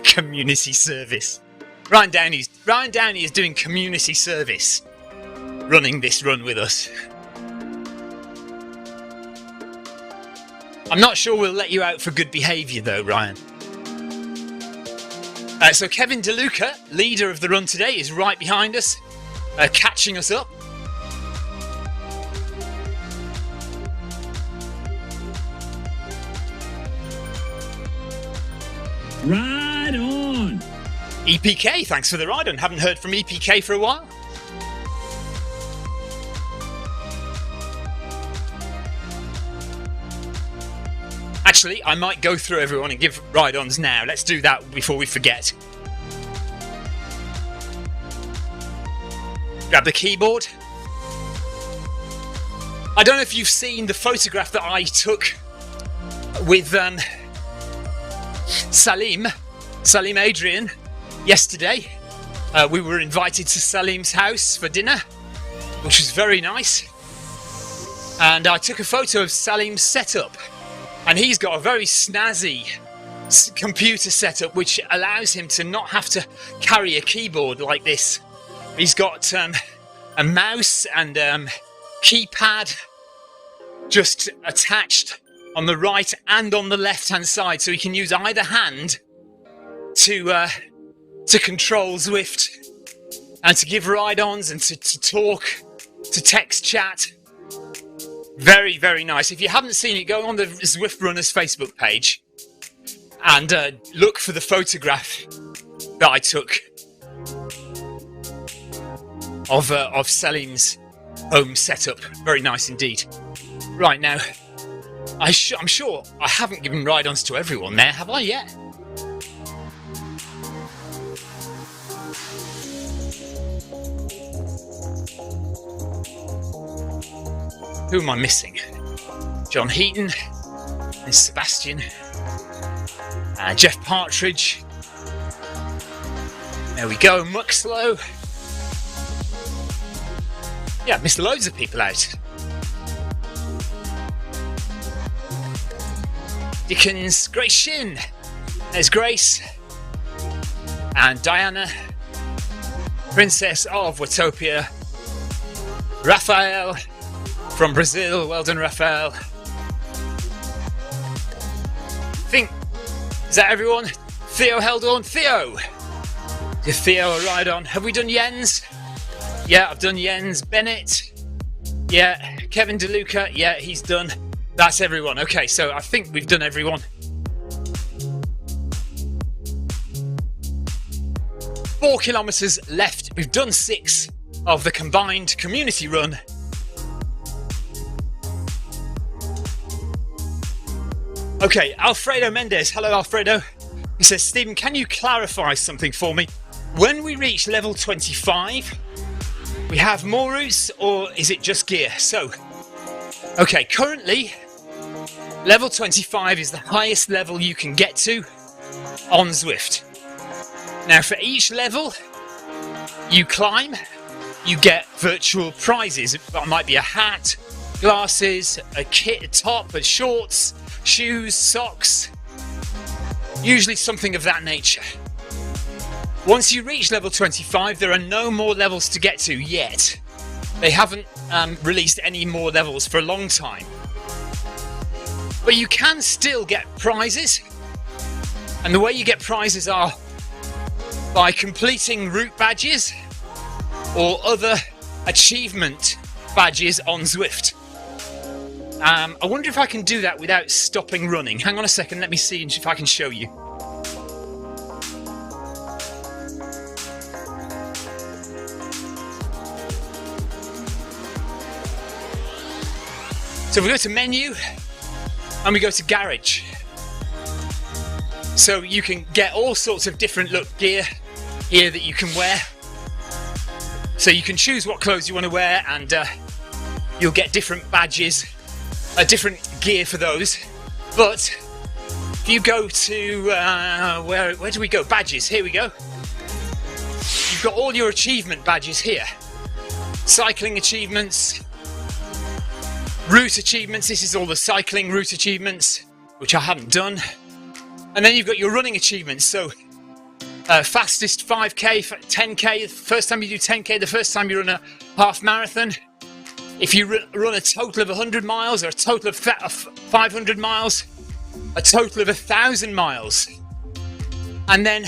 Community service. Ryan Downey is doing community service, running this run with us. I'm not sure we'll let you out for good behaviour though, Ryan. So Kevin DeLuca, leader of the run today, is right behind us, catching us up. Ride on! EPK, thanks for the ride on. Haven't heard from EPK for a while. Actually, I might go through everyone and give ride-ons now. Let's do that before we forget. Grab the keyboard. I don't know if you've seen the photograph that I took with Salim Adrian yesterday. We were invited to Salim's house for dinner, which was very nice. And I took a photo of Salim's setup. And he's got a very snazzy computer setup which allows him to not have to carry a keyboard like this. He's got a mouse and keypad just attached on the right and on the left-hand side, so you can use either hand to control Zwift and to give ride-ons and to talk, to text chat. Very, very nice. If you haven't seen it, go on the Zwift Runners Facebook page and look for the photograph that I took of Selim's home setup. Very nice indeed. Right, now, I'm sure I haven't given ride-ons to everyone there, have I yet? Who am I missing? John Heaton and Sebastian. Jeff Partridge. There we go, Muxlow. Yeah, I've missed loads of people out. Dickens, Grace Shin. There's Grace. And Diana. Princess of Watopia. Raphael from Brazil. Well done, Raphael. Is that everyone? Theo held on. Theo! Give Theo a ride on. Have we done Jens? Yeah, I've done Jens. Bennett? Yeah. Kevin DeLuca? Yeah, he's done. That's everyone. Okay, so I think we've done everyone. 4 kilometres left. We've done 6 of the combined community run. Okay, Alfredo Mendez. Hello, Alfredo. He says, Stephen, can you clarify something for me? When we reach level 25, we have more routes, or is it just gear? So, okay, currently, level 25 is the highest level you can get to on Zwift. Now, for each level you climb, you get virtual prizes. It might be a hat, glasses, a kit, a top, a shorts, shoes, socks, usually something of that nature. Once you reach level 25, there are no more levels to get to yet. They haven't released any more levels for a long time. But you can still get prizes, and the way you get prizes are by completing route badges or other achievement badges on Zwift. I wonder if I can do that without stopping running. Hang on a second, let me see if I can show you. So we go to menu and we go to garage. So you can get all sorts of different look gear here that you can wear. So you can choose what clothes you want to wear, and you'll get different badges, different gear for those. But if you go to where do we go? Badges. Here we go. You've got all your achievement badges here. Cycling achievements, route achievements. This is all the cycling route achievements, which I haven't done. And then you've got your running achievements. So fastest 5k, 10k, the first time you do 10k, the first time you run a half marathon. If you run a total of 100 miles, or a total of 500 miles, a total of 1,000 miles. And then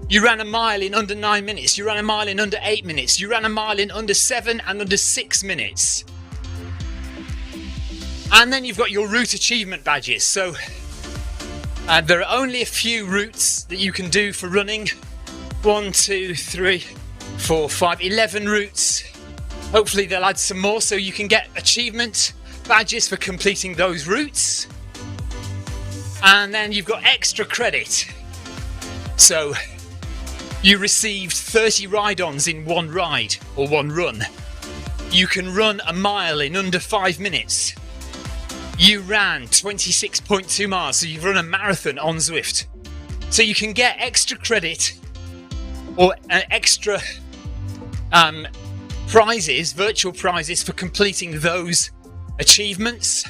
you ran a mile in under 9 minutes, you ran a mile in under 8 minutes, you ran a mile in under 7 and under 6 minutes. And then you've got your route achievement badges. So there are only a few routes that you can do for running. 1, 2, 3, 4, 5, 11 routes. Hopefully they'll add some more so you can get achievement badges for completing those routes. And then you've got extra credit. So you received 30 ride-ons in one ride or one run. You can run a mile in under 5 minutes. You ran 26.2 miles, so you've run a marathon on Zwift. So you can get extra credit or extra prizes, virtual prizes for completing those achievements.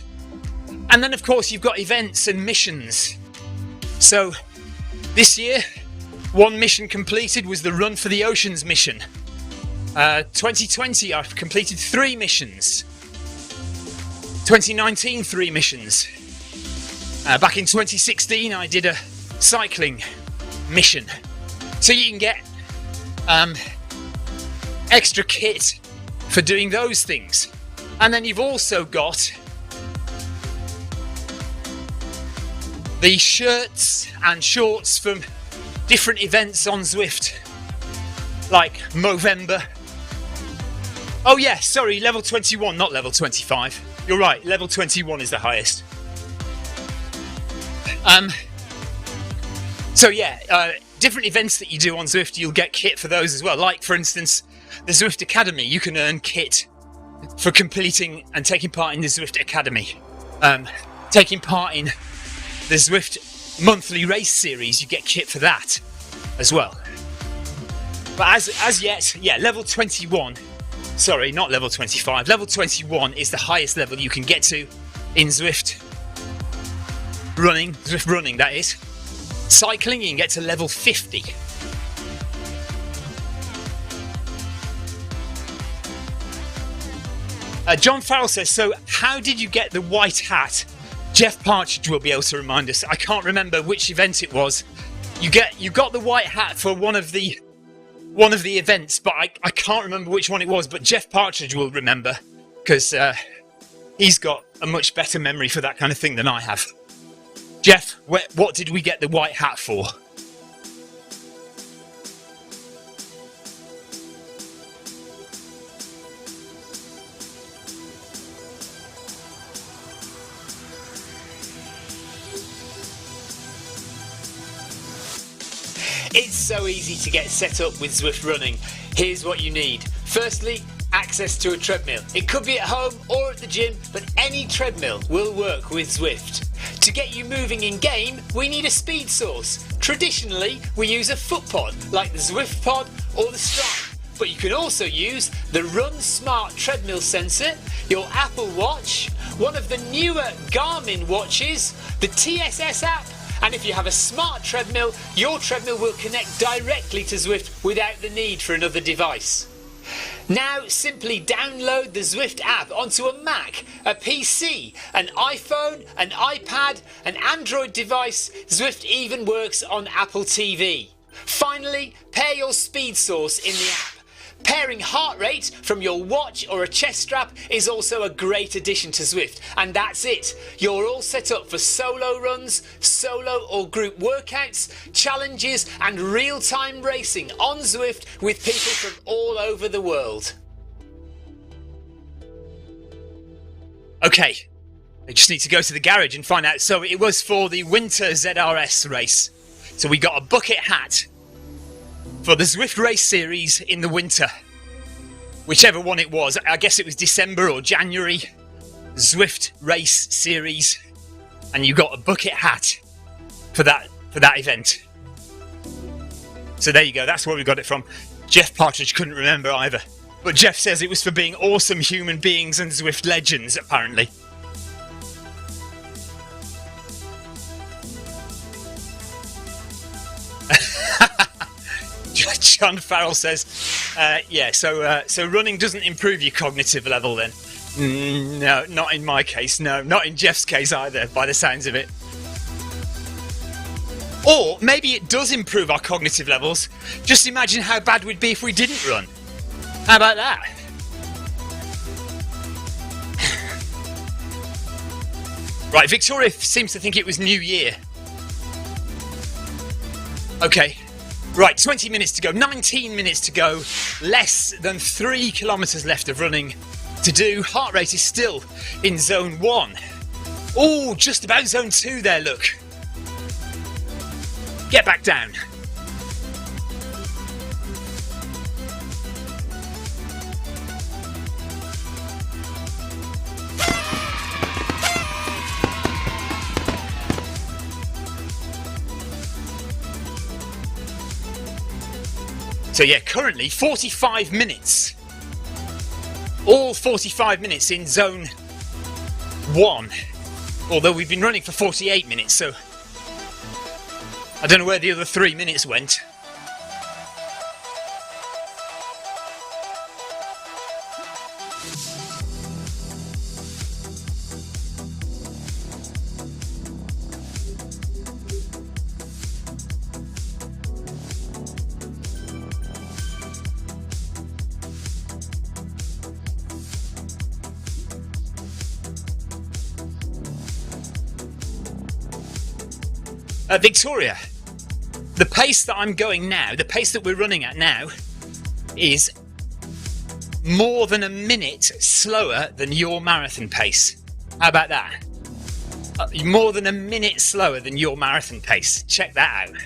And then of course you've got events and missions. So this year, one mission completed was the Run for the Oceans mission. 2020 I've completed 3 missions. 2019, 3 missions. Back in 2016, I did a cycling mission. So you can get extra kit for doing those things. And then you've also got the shirts and shorts from different events on Zwift, like Movember. Oh yeah, sorry, level 21, not level 25. You're right, level 21 is the highest. So yeah, different events that you do on Zwift, you'll get kit for those as well. Like, for instance, the Zwift Academy, you can earn kit for completing and taking part in the Zwift Academy. Taking part in the Zwift monthly race series, you get kit for that as well. But as yet, yeah, level 21, sorry, not level 25, level 21 is the highest level you can get to in Zwift running, that is. Cycling, you can get to level 50. John Farrell says, so how did you get the white hat? Jeff Partridge will be able to remind us. I can't remember which event it was. You got the white hat for one of the events, but I can't remember which one it was, but Jeff Partridge will remember, because he's got a much better memory for that kind of thing than I have. Jeff, what did we get the white hat for? It's so easy to get set up with Zwift running. Here's what you need. Firstly, access to a treadmill. It could be at home or at the gym, but any treadmill will work with Zwift. To get you moving in game, we need a speed source. Traditionally, we use a foot pod like the Zwift Pod or the Stride, but you can also use the Run Smart treadmill sensor, your Apple Watch, one of the newer Garmin watches, the TSS app, and if you have a smart treadmill, your treadmill will connect directly to Zwift without the need for another device. Now simply download the Zwift app onto a Mac, a PC, an iPhone, an iPad, an Android device. Zwift even works on Apple TV. Finally, pair your speed source in the app. Pairing heart rate from your watch or a chest strap is also a great addition to Zwift. And that's it. You're all set up for solo runs, solo or group workouts, challenges and real-time racing on Zwift with people from all over the world. Okay, I just need to go to the garage and find out. So it was for the Winter ZRS race. So we got a bucket hat for the Zwift race series in the winter, whichever one it was. I guess it was December or January, Zwift race series, and you got a bucket hat for that event. So there you go, that's where we got it from. Jeff Partridge couldn't remember either, but Jeff says it was for being awesome human beings and Zwift legends, apparently. John Farrell says, yeah, so running doesn't improve your cognitive level then? No, not in my case, no. Not in Jeff's case either, by the sounds of it. Or maybe it does improve our cognitive levels. Just imagine how bad we'd be if we didn't run. How about that? Right, Victoria seems to think it was New Year. Okay. Right, 20 minutes to go, 19 minutes to go, less than 3 kilometres left of running to do. Heart rate is still in zone 1. Oh, just about zone 2 there, look. Get back down. So yeah, currently 45 minutes. All 45 minutes in zone 1. Although we've been running for 48 minutes, so I don't know where the other 3 minutes went. Victoria, the pace that I'm going now, the pace that we're running at now, is more than a minute slower than your marathon pace. How about that? More than a minute slower than your marathon pace. Check that out.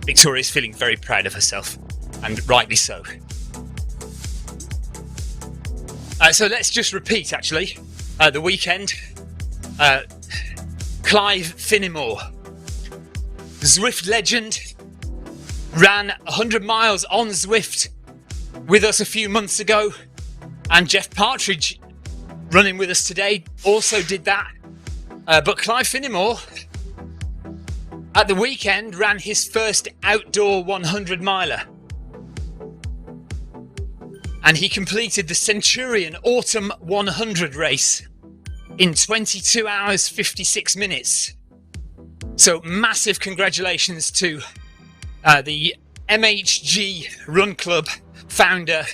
Victoria's feeling very proud of herself, and rightly so. So let's just repeat, actually. The weekend, Clive Finnemore, Zwift legend, ran 100 miles on Zwift with us a few months ago, and Jeff Partridge, running with us today, also did that. But Clive Finnemore, at the weekend, ran his first outdoor 100 miler. And he completed the Centurion Autumn 100 race in 22 hours 56 minutes. So massive congratulations to the MHG Run Club founder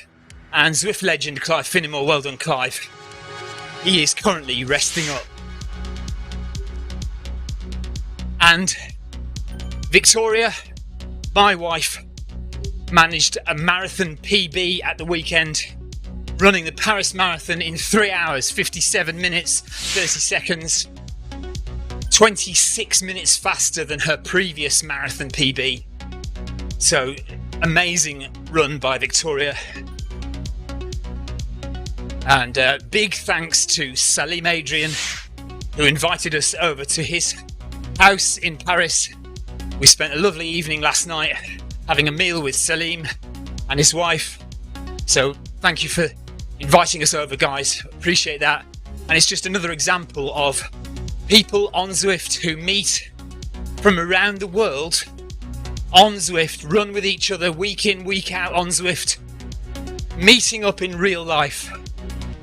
and Zwift legend Clive Finnemore. Well done, Clive. He is currently resting up. And Victoria, my wife, managed a marathon PB at the weekend, running the Paris Marathon in 3 hours, 57 minutes, 30 seconds, 26 minutes faster than her previous marathon PB. So, amazing run by Victoria. And big thanks to Salim Adrian, who invited us over to his house in Paris. We spent a lovely evening last night having a meal with Salim and his wife. So thank you for inviting us over, guys. Appreciate that. And it's just another example of people on Zwift who meet from around the world on Zwift, run with each other week in, week out on Zwift, meeting up in real life.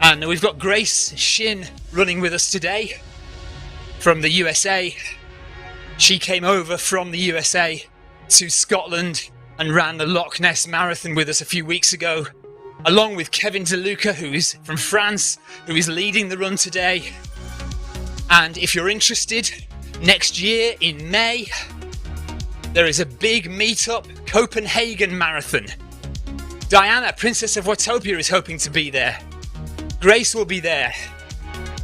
And we've got Grace Shin running with us today from the USA. She came over from the USA to Scotland and ran the Loch Ness Marathon with us a few weeks ago, along with Kevin DeLuca, who is from France, who is leading the run today. And if you're interested, next year in May, there is a big meetup, Copenhagen Marathon. Diana, Princess of Watopia, is hoping to be there. Grace will be there.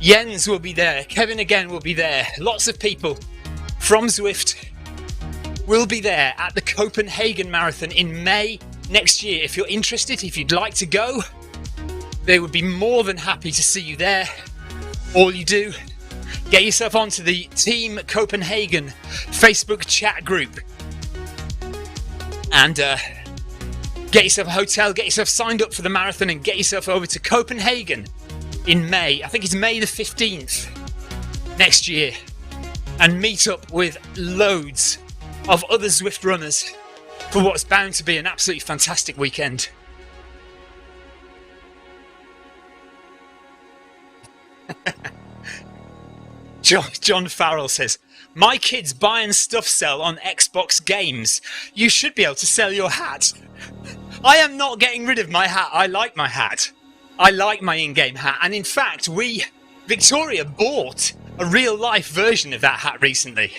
Jens will be there. Kevin again will be there. Lots of people from Zwift will be there at the Copenhagen Marathon in May next year. If you're interested, if you'd like to go, they would be more than happy to see you there. All you do, get yourself onto the Team Copenhagen Facebook chat group and get yourself a hotel, get yourself signed up for the marathon and get yourself over to Copenhagen in May. I think it's May the 15th next year, and meet up with loads of other Zwift runners for what's bound to be an absolutely fantastic weekend. John Farrell says, "My kids buy and stuff sell on Xbox games. You should be able to sell your hat." I am not getting rid of my hat. I like my hat. I like my in-game hat. And in fact, Victoria bought a real-life version of that hat recently.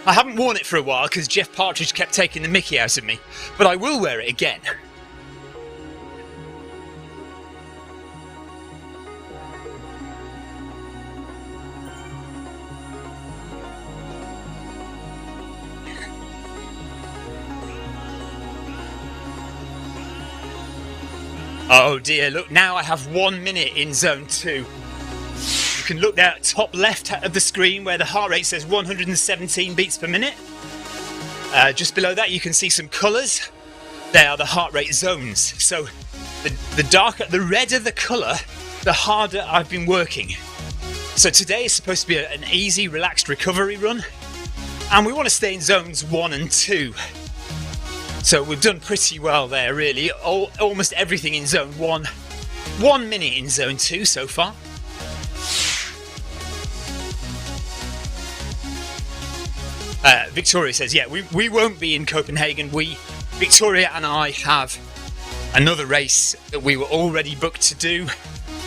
I haven't worn it for a while because Jeff Partridge kept taking the mickey out of me, but I will wear it again. Oh dear, look, now I have 1 minute in zone 2. You can look there at top left of the screen where the heart rate says 117 beats per minute. Just below that you can see some colours. They are the heart rate zones. So the redder the colour, the harder I've been working. So today is supposed to be an easy, relaxed recovery run. And we want to stay in zones 1 and 2. So we've done pretty well there, really. Almost everything in zone 1. 1 minute in zone 2 so far. Victoria says, yeah, we won't be in Copenhagen. Victoria and I have Another race that we were already booked to do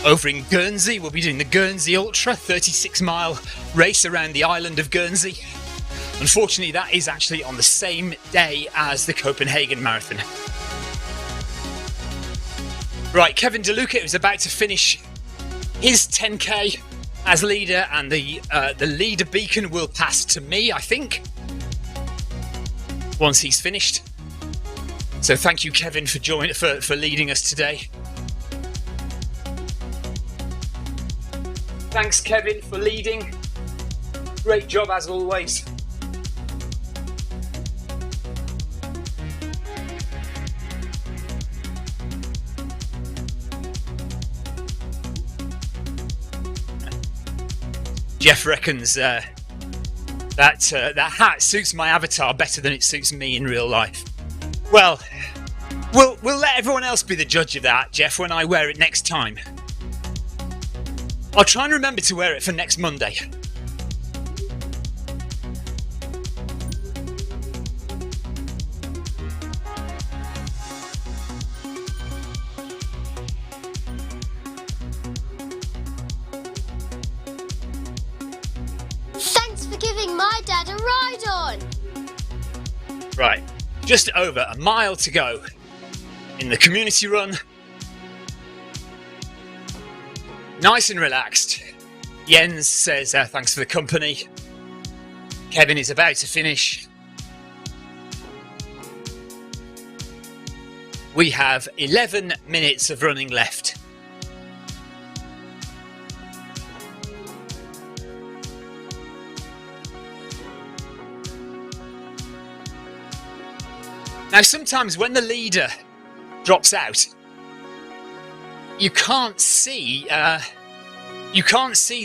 over in Guernsey. We'll be doing the Guernsey Ultra, 36-mile race around the island of Guernsey. Unfortunately, that is actually on the same day as the Copenhagen Marathon. Right, Kevin DeLuca is about to finish his 10k as leader, and the leader beacon will pass to me, I think, once he's finished. So thank you, Kevin, for leading us today. Thanks, Kevin, for leading. Great job as always. Jeff reckons that hat suits my avatar better than it suits me in real life. Well, we'll let everyone else be the judge of that, Jeff, when I wear it next time. I'll try and remember to wear it for next Monday. Thanks for giving my dad a ride on. Right, just over a mile to go in the community run. Nice and relaxed. Jens says thanks for the company. Kevin is about to finish. We have 11 minutes of running left. Now, sometimes when the leader drops out, you can't see the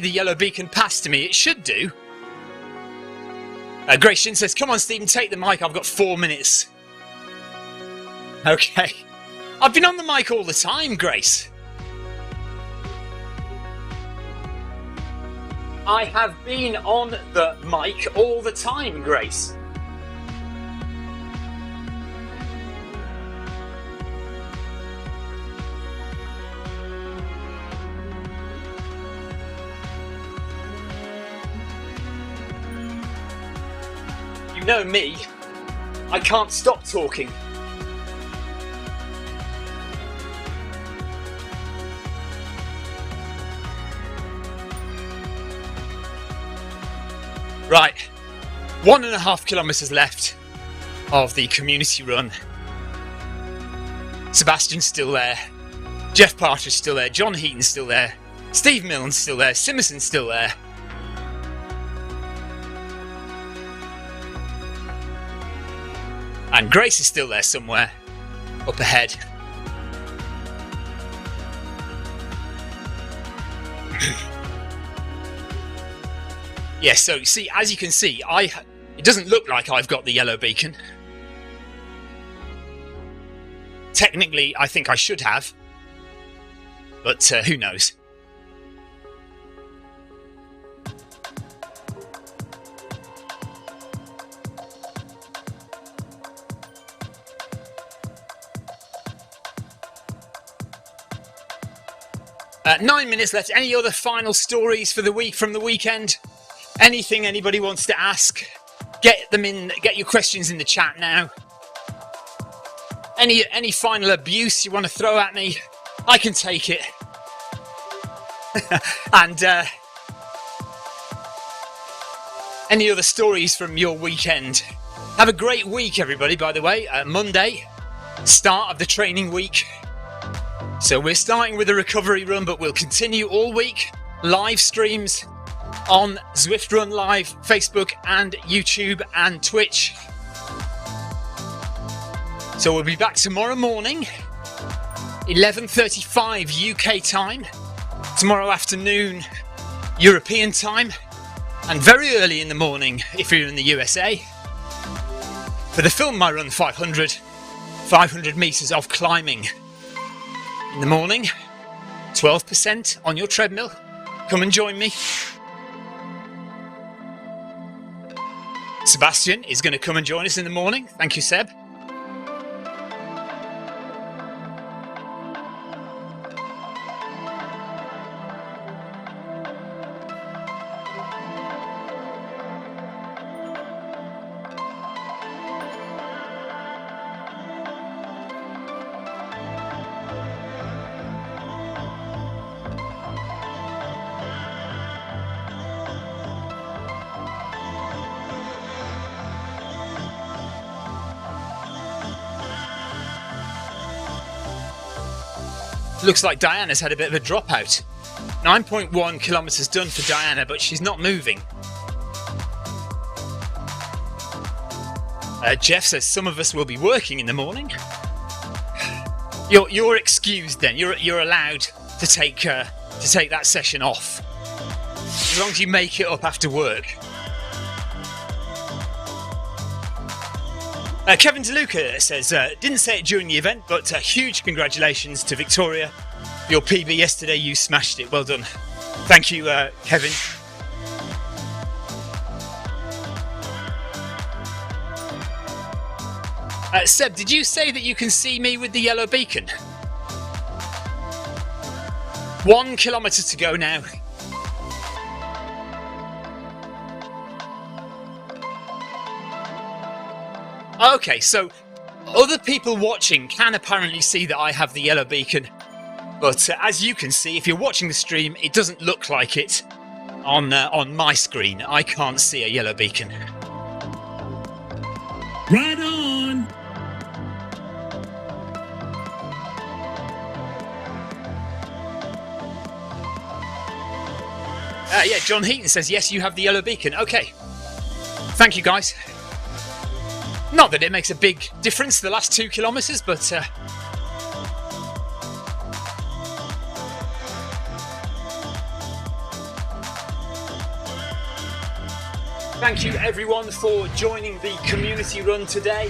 yellow beacon pass to me. It should do. Gracian says, come on, Stephen, take the mic. I've got 4 minutes. Okay. I've been on the mic all the time, Grace. I have been on the mic all the time, Grace. You know me, I can't stop talking. Right, 1.5 kilometers left of the community run. Sebastian's still there, Jeff Partridge still there, John Heaton's still there, Steve Milne's still there, Simerson's still there. And Grace is still there somewhere, up ahead. Yeah, so see, as you can see, it doesn't look like I've got the yellow beacon. Technically, I think I should have, but who knows? Nine minutes left. Any other final stories for the week from the weekend? Anything anybody wants to ask? Get them in. Get your questions in the chat now. Any final abuse you want to throw at me? I can take it. And any other stories from your weekend? Have a great week, everybody. By the way, Monday, start of the training week. So we're starting with a recovery run, but we'll continue all week. Live streams on Zwift Run Live, Facebook and YouTube and Twitch. So we'll be back tomorrow morning, 11:35 UK time, tomorrow afternoon European time, and very early in the morning if you're in the USA, for the Film My Run 500 meters of climbing. In the morning, 12% on your treadmill. Come and join me. Sebastian is going to come and join us in the morning. Thank you, Seb. Looks like Diana's had a bit of a dropout. 9.1 kilometres done for Diana, but she's not moving. Jeff says some of us will be working in the morning. You're excused then. You're allowed to take that session off, as long as you make it up after work. Kevin DeLuca says, didn't say it during the event, but huge congratulations to Victoria. Your PB yesterday, you smashed it. Well done. Thank you, Kevin. Seb, did you say that you can see me with the yellow beacon? 1 kilometre to go now. Okay, so other people watching can apparently see that I have the yellow beacon, but as you can see, if you're watching the stream, it doesn't look like it on my screen. I can't see a yellow beacon. Right on! Yeah, John Heaton says, yes, you have the yellow beacon. Okay. Thank you, guys. Not that it makes a big difference the last 2 kilometres, but... Thank you, everyone, for joining the community run today.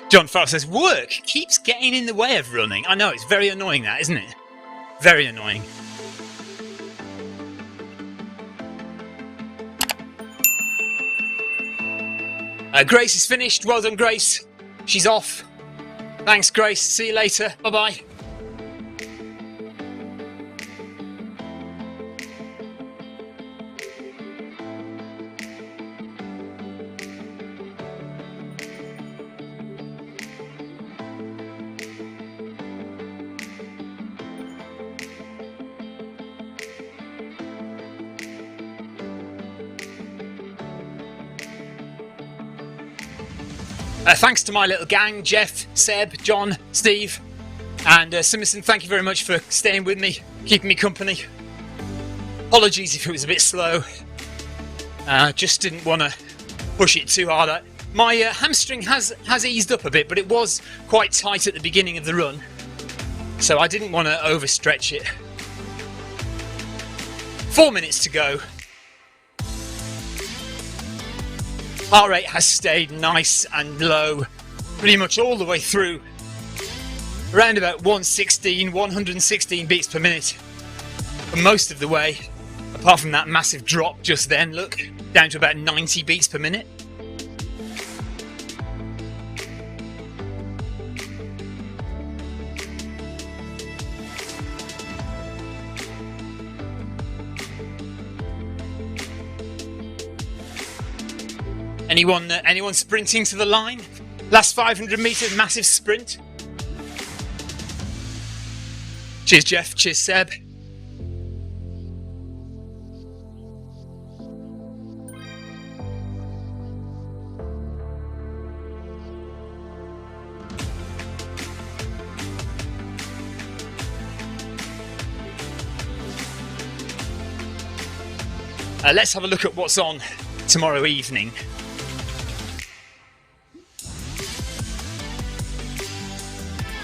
John Farr says, work keeps getting in the way of running. I know, it's very annoying that, isn't it? Very annoying. Grace is finished. Well done, Grace. She's off. Thanks, Grace. See you later. Bye-bye. Thanks to my little gang, Jeff, Seb, John, Steve, and Simmerson. Thank you very much for staying with me, keeping me company. Apologies if it was a bit slow. Just didn't want to push it too hard. My hamstring has eased up a bit, but it was quite tight at the beginning of the run, so I didn't want to overstretch it. 4 minutes to go. Heart rate has stayed nice and low pretty much all the way through. Around about 116 beats per minute for most of the way, apart from that massive drop just then, look, down to about 90 beats per minute. Anyone sprinting to the line? Last 500 metres, massive sprint. Cheers, Jeff. Cheers, Seb. Let's have a look at what's on tomorrow evening.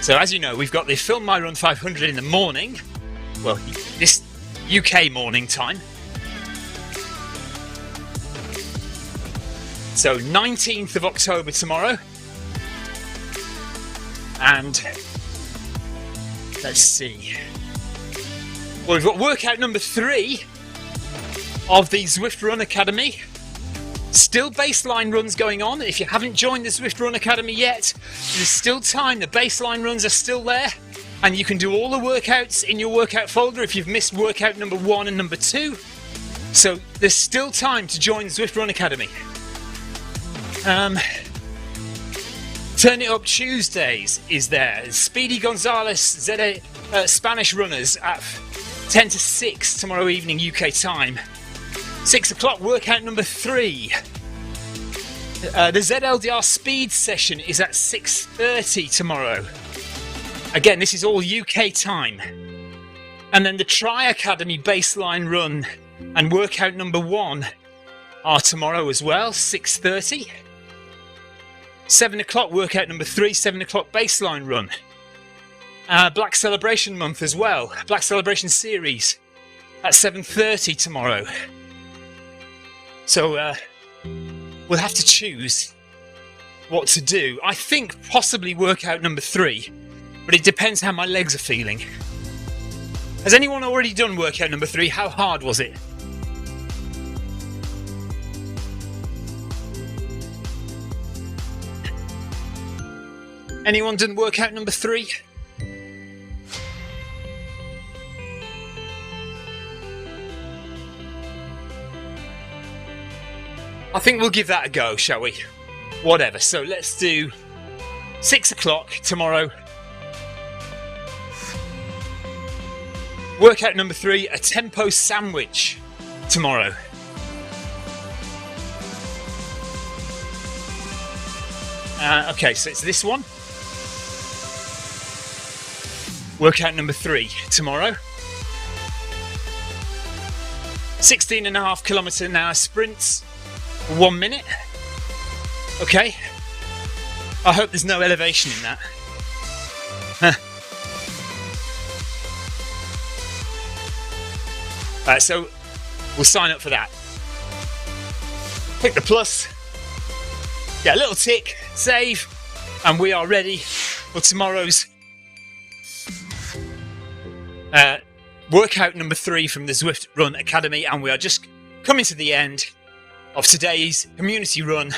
So as you know, we've got the Film My Run 500 in the morning. Well, this UK morning time. So 19th of October tomorrow. And let's see. Well, we've got workout number 3 of the Zwift Run Academy. Still baseline runs going on. If you haven't joined the Zwift Run Academy yet, there's still time. The baseline runs are still there, and you can do all the workouts in your workout folder if you've missed workout number 1 and number 2. So there's still time to join Zwift Run Academy. Turn It Up Tuesdays is there. Speedy Gonzalez, Spanish runners at 10 to 6 tomorrow evening UK time. 6 o'clock workout number 3. The ZLDR speed session is at 6:30 tomorrow. Again, this is all UK time. And then the Tri Academy baseline run and workout number 1 are tomorrow as well, 6:30. 7 o'clock workout number 3, 7 o'clock baseline run. Black Celebration month as well, Black Celebration series at 7:30 tomorrow. So we'll have to choose what to do. I think possibly workout number 3, but it depends how my legs are feeling. Has anyone already done workout number 3? How hard was it? Anyone done workout number 3? I think we'll give that a go, shall we? Whatever. So let's do 6 o'clock tomorrow. Workout number 3, a tempo sandwich tomorrow. Okay, so it's this one. Workout number 3 tomorrow. 16.5 kilometre an hour sprints, 1 minute. Okay. I hope there's no elevation in that. So we'll sign up for that. Click the plus, get a little tick, save, and we are ready for tomorrow's workout number 3 from the Zwift Run Academy, and we are just coming to the end of today's community run.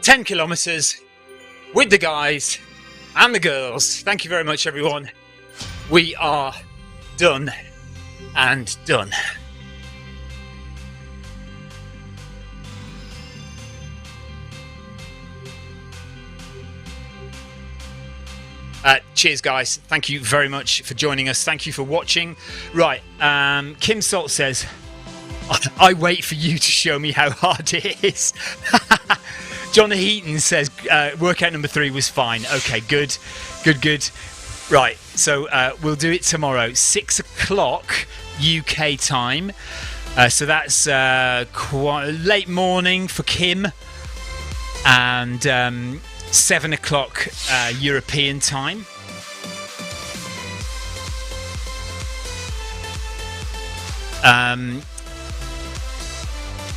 10 kilometres with the guys and the girls. Thank you very much, everyone. We are done and done. Cheers, guys. Thank you very much for joining us. Thank you for watching. Right, Kim Salt says, I wait for you to show me how hard it is. John Heaton says, workout number 3 was fine. Okay, good. Right, so we'll do it tomorrow, 6 o'clock UK time. So that's quite late morning for Kim, and 7 o'clock European time.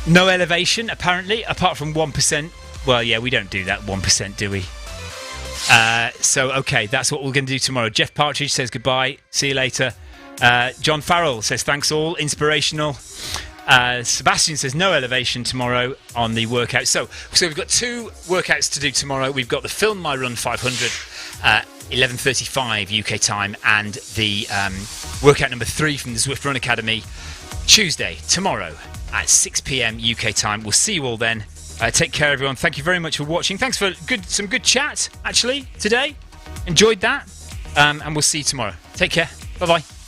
No elevation, apparently, apart from 1%. Well, yeah, we don't do that 1%, do we? So, okay, that's what we're going to do tomorrow. Jeff Partridge says goodbye. See you later. John Farrell says thanks all. Inspirational. Sebastian says no elevation tomorrow on the workout. So we've got 2 workouts to do tomorrow. We've got the Film My Run 500, 11:35 UK time, and the workout number 3 from the Zwift Run Academy, Tuesday, tomorrow at 6 p.m. UK time. We'll see you all then. Take care, everyone. Thank you very much for watching. Thanks for some good chat, actually, today. Enjoyed that. And we'll see you tomorrow. Take care. Bye-bye.